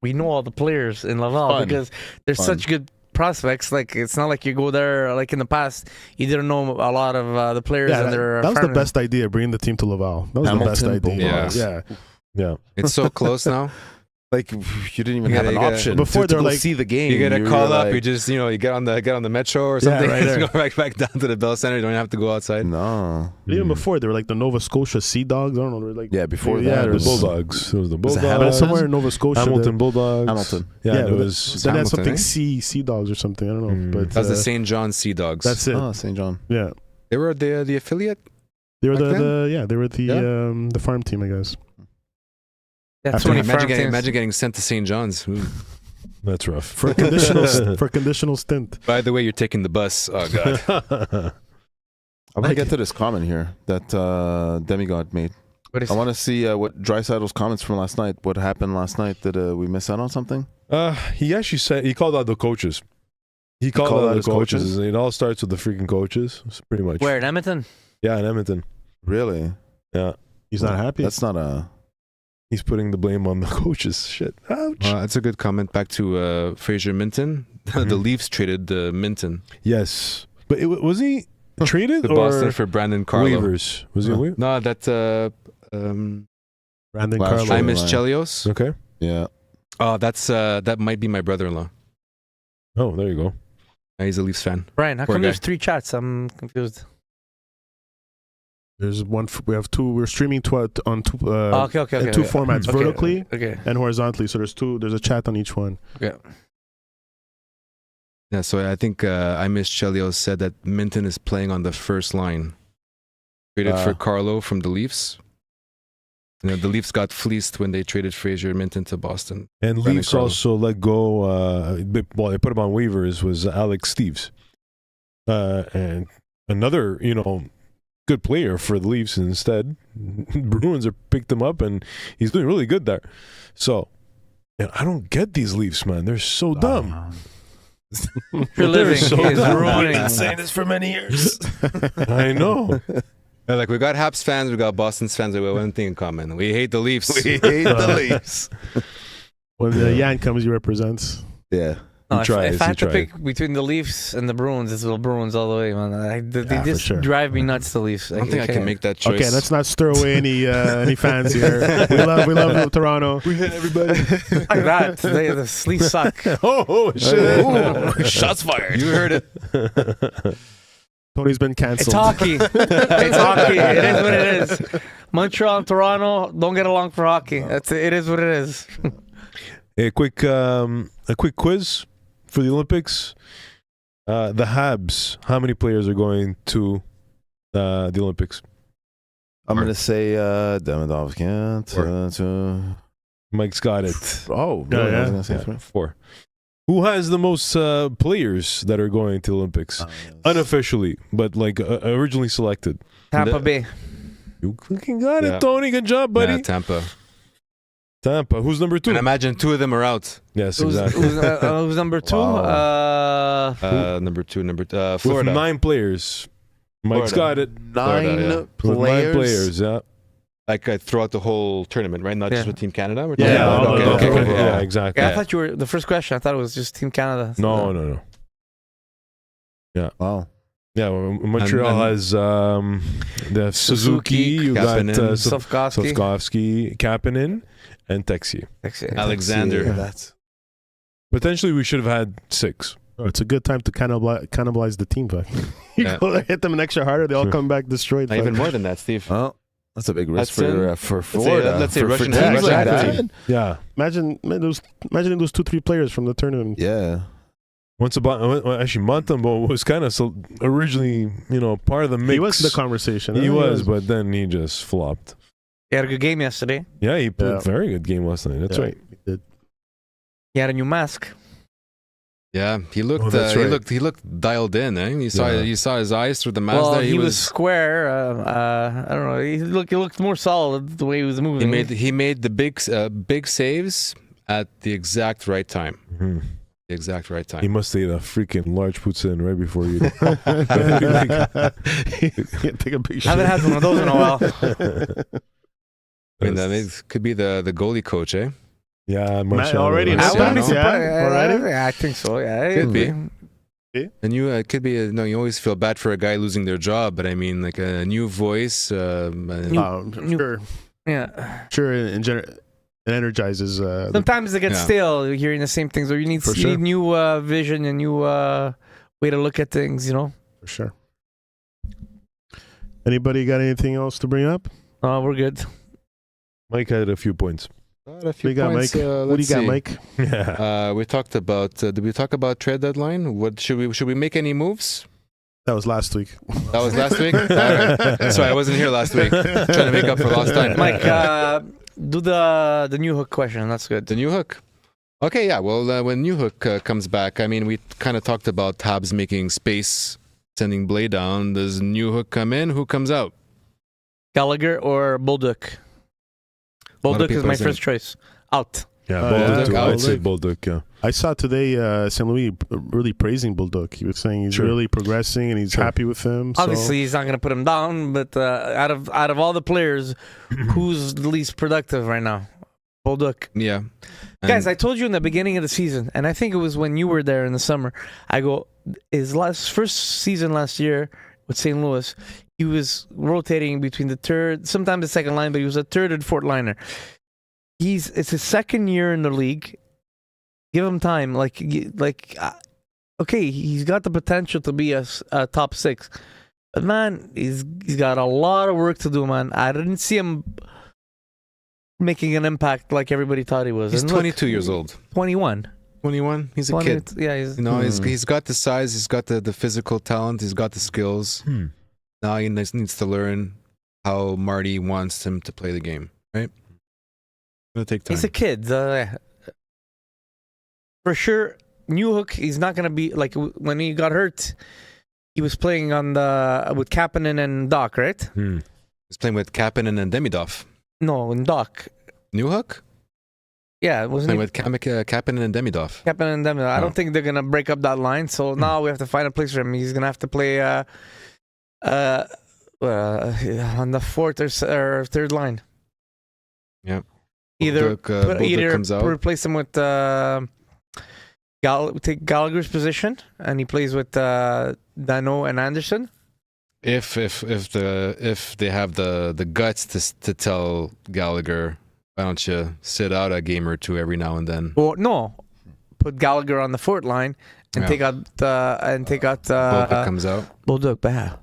we know all the players in Laval because they're such good prospects. Like it's not like you go there like in the past. You didn't know a lot of the players and their. That was the best idea, bringing the team to Laval. That was Hamilton, the best idea. Bulldogs. Yeah. It's so close now. Like you didn't even have an option before. to They're like, see the game. You get a call up. Like, You just you get on the metro or something. right there. You go back down to the Bell Center. You don't have to go outside. no. Even before they were like the Nova Scotia Sea Dogs. I don't know. They were like Before yeah, that, there The was Bulldogs. It was the Was it Bulldogs. But somewhere in Nova Scotia. Hamilton Bulldogs. Hamilton. Yeah, Yeah, it was. Then they had Hamilton, something Sea Dogs or something. I don't know. But That's the St. John Sea Dogs. That's it. Oh, St. John. Yeah. They were the affiliate. They were Back they were the farm team, I guess. That's After- Imagine getting sent to St. John's. Ooh. That's rough. For a conditional stint. By the way, you're taking the bus. Oh god. I want to get to this comment here that Demigod made. What is I want to see what Draisaitl's comments from last night. What happened last night? Did we miss out on something? He actually said he called out the coaches. He called out the his coaches. It all starts with the freaking coaches. It's pretty much. Where in Edmonton? Yeah, in Edmonton. Really? Yeah, He's not happy. That's not a. he's putting the blame on the coaches. Shit. Ouch. That's a good comment. Back to Fraser Minton. The Leafs traded Minton Yes, but was he traded to or Boston for Brandon Carlo. waivers? Was he a waiver? No, that Brandon Last Carlo. time- Imis Chelios. Okay. Yeah. Oh, that's that might be my brother-in-law. Oh, there you go. He's a Leafs fan. Brian, how Poor come guy. there's 3 chats? I'm confused. There's one. We have two. We're streaming on two. Okay. in two formats, Okay, vertically Okay. and horizontally. So there's two. There's a chat on each one. Okay. Yeah, so I think Imis Chelios said that Minton is playing on the first line. Traded for Carlo from the Leafs. The Leafs got fleeced when they traded Fraser Minton to Boston. And Brandon Leafs Carlo. also let go. They put him on waivers. Was Alex Steves, and another good player for the Leafs. Instead, Bruins are picked him up, and he's doing really good there. So, I don't get these Leafs, man. They're so dumb. Your living is ruining. Been saying this for many years. I know. Like we got Habs fans, we got Boston's fans. We have one thing in common: we hate the Leafs. We hate the Leafs. When the Yan comes, he represents. Yeah. No, He tries, if I he had to tried. pick between the Leafs and the Bruins, it's the Bruins all the way, man. They Yeah, for just sure. drive me nuts, the Leafs. I don't think I can make that choice. Okay, let's not stir away any fans here. We love Toronto. We hit everybody. like that. The Leafs suck. Oh shit! Ooh, shots fired. You heard it. Tony's been It's canceled. hockey. It's hockey. It is what it is. Montreal and Toronto don't get along for hockey. It is what it is. A quick quiz for the Olympics. The Habs. How many players are going to the Olympics? I'm gonna say Demidov can't. Mike's got it. Oh, Yeah, really? I was yeah. gonna say Yeah, three. 4. Who has the most players that are going to the Olympics? Oh, yes. Unofficially, but like originally selected. Tampa Bay. You fucking got Yeah. it, Tony. Good job, buddy. Yeah, Tampa. Tampa. Who's number 2? And imagine 2 of them are out. Yes, Who's exactly. who's number 2? Number 2, With Florida. 9 players. Mike's Florida. got it. Florida, yeah. With 9 players, yeah. Like throughout the whole tournament, right? Not just Yeah. with Team Canada. We're Yeah, talking about- all okay, of okay, them. okay. Yeah, exactly. Yeah, I Yeah. thought you were the first question. I thought it was just Team Canada. No. Wow. Yeah, Montreal And- has the Suzuki, you got Kapanen, Sofkovsky. Sofkovsky, Kapanen, and Texier. Alexander. Yeah, that's Potentially, we should have had 6. Oh, it's a good time to cannibalize the team. But you Yeah. go hit them an extra harder, they all come back destroyed. Not even more than that, Steve. well. That's a big risk Hudson. for Florida. let's say for Russian- teams Russian like team. that. Yeah. Imagine those 2-3 players from the tournament. Yeah. Actually, Montembeau was kind of originally, part of the mix. He was in the conversation. He huh? was, but then he just flopped. He had a good game yesterday. Yeah, he played Yeah. a very good game last night. That's Yeah, right. he did. He had a new mask. Yeah, he looked. Oh, that's right. He looked dialed in. You saw. Yeah. You saw his eyes through the mask. Well, there. he was square. I don't know. He looked more solid the way he was moving. He made the big saves at the exact right time. Mhm. The exact right He time. must have ate a freaking large poutine right before you. Take a big shit. Haven't had one of those in a while. I mean, that could be the goalie coach, eh? Yeah, Martial already. I wouldn't be Yeah, surprised. already? I think so. Yeah, Could be. Okay. And you could be you always feel bad for a guy losing their job, but I mean, like a new voice. Sure. Yeah. Sure. In general, it energizes. Sometimes it gets stale hearing the same things, or you need new vision and new way to look at things. You know. For sure. Anybody got anything else to bring up? We're good. Mike had a few points. What do you got, Mike? What do you got, Mike? We talked about. Did we talk about trade deadline? What should we make any moves? That was last week. That was last week. All right. Sorry, I wasn't here last week. Trying to make up for lost time. Mike, do the Newhook question. That's good. The Newhook. Okay, yeah. Well, when Newhook comes back, I mean, we kind of talked about Habs making space, sending Blais down. Does Newhook come in? Who comes out? Gallagher or Bolduc? Bolduc is my first choice. Out. Yeah, Bolduc. Bolduc. I'd say Bolduc, yeah. I saw today St. Louis really praising Bolduc. He was saying he's really progressing and he's happy with him. Obviously, he's not going to put him down, but out of all the players, who's the least productive right now? Bolduc. Yeah. Guys, I told you in the beginning of the season, and I think it was when you were there in the summer, I go, his first season last year with St. Louis, he was rotating between the third, sometimes the second line, but he was a third and fourth liner. It's his second year in the league. Give him time. Okay, he's got the potential to be a top six, but man, he's got a lot of work to do, man. I didn't see him making an impact like everybody thought he was. He's 22 years old. 21. 21. He's a kid. Yeah, he's got the size. He's got the physical talent. He's got the skills. Now he needs to learn how Marty wants him to play the game. Right. It'll take time. He's a kid. For sure, Newhook, he's not going to be like when he got hurt, he was playing with Kapanen and Doc, right? He's playing with Kapanen and Demidov. No, in Doc. Newhook? Yeah, wasn't playing with Kapanen and Demidov. Kapanen and Demidov. I don't think they're going to break up that line, so now we have to find a place for him. He's going to have to play on the fourth or third line. Yeah. Either comes out. replace him with take Gallagher's position, and he plays with Dano and Anderson. If they have the guts to tell Gallagher, why don't you sit out a game or two every now and then? Well, no, put Gallagher on the fourth line and take out Bolduc comes out. Bolduc, bad.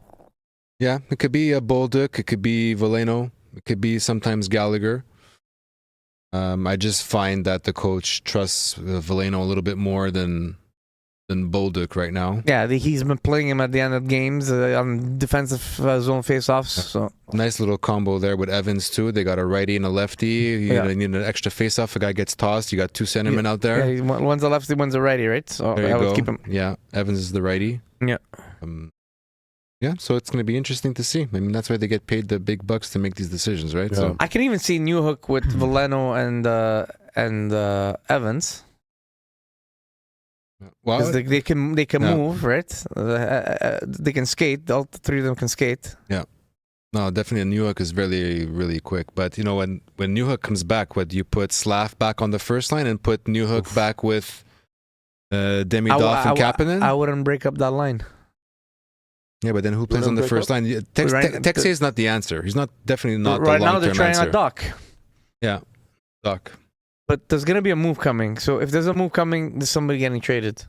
Yeah, it could be a Bolduc, it could be Veleno, it could be sometimes Gallagher. I just find that the coach trusts Veleno a little bit more than Bolduc right now. Yeah, he's been playing him at the end of games on defensive zone face-offs. So nice little combo there with Evans too. They got a righty and a lefty. You need an extra face-off. A guy gets tossed. You got two centermen out there. Yeah, one's a lefty, one's a righty, right? So I would keep him. Yeah, Evans is the righty. Yeah. Yeah, so it's going to be interesting to see. I mean, that's why they get paid the big bucks to make these decisions, right? Yeah. So I can even see Newhook with Veleno and Evans. Well, they can move, right? They can skate. All three of them can skate. Yeah. No, definitely Newhook is really, really quick. But, you know, when Newhook comes back, what, you put Slav back on the first line and put Newhook back with Demidov and Kapanen? I wouldn't break up that line. Yeah, but then who plays on the first line? Texe is not the answer. He's definitely not right the long-term answer. Right now they're trying out Doc. Yeah, Doc. But there's going to be a move coming. So if there's a move coming, there's somebody getting traded.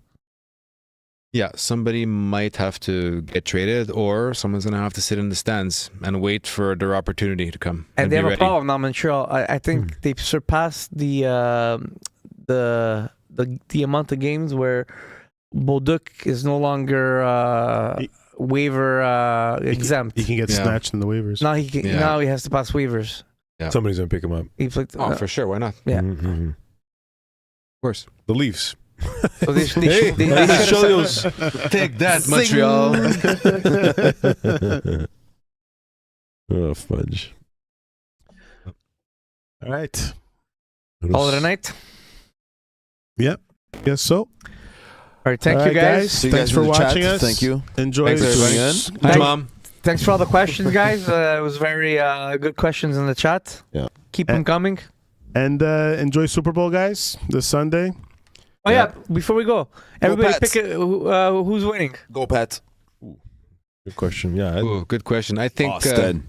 Yeah, somebody might have to get traded, or someone's going to have to sit in the stands and wait for their opportunity to come. And they have a problem now, Montreal. I think they've surpassed the amount of games where Bolduc is no longer waiver exempt. He can get snatched in the waivers. Now he has to pass waivers. Yeah. Somebody's gonna pick him up. For sure. Why not? Yeah. Mm-hmm. Of course. The Leafs. So they Take that, Montreal. Oh, fudge. All right. Call it a night. Yep. Guess so. All right. Thank you guys. Thanks for watching us. Thank you. Enjoy. Thanks for tuning in. Hi, Mom. Thanks for all the questions, guys. It was very good questions in the chat. Yeah. Keep them coming. And enjoy Super Bowl, guys, this Sunday. Oh yeah, before we go, everybody pick who's winning. Go Pats. Good question. Yeah. Ooh, good question. I think Boston.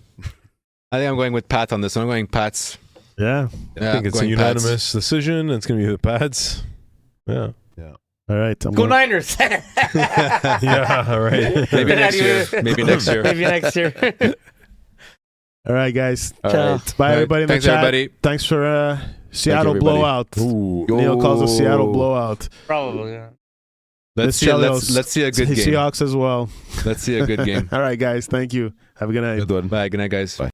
I think I'm going with Pat on this one. I'm going Pats. Yeah. I think it's a unanimous decision. It's going to be the Pats. Yeah. All right. Go Niners. Yeah, right. Maybe next year. Maybe next year. Maybe next year. All right, guys. Ciao. Right. Bye, everybody in the Thanks, chat. everybody. Thanks for Seattle everybody. blowout. Ooh. Neil calls us Seattle blowout. Probably. Yeah. Let's see a good game. Seahawks as well. Let's see a good game. All right, guys. Thank you. Have a good night. Good one. Bye. Good night, guys. Bye.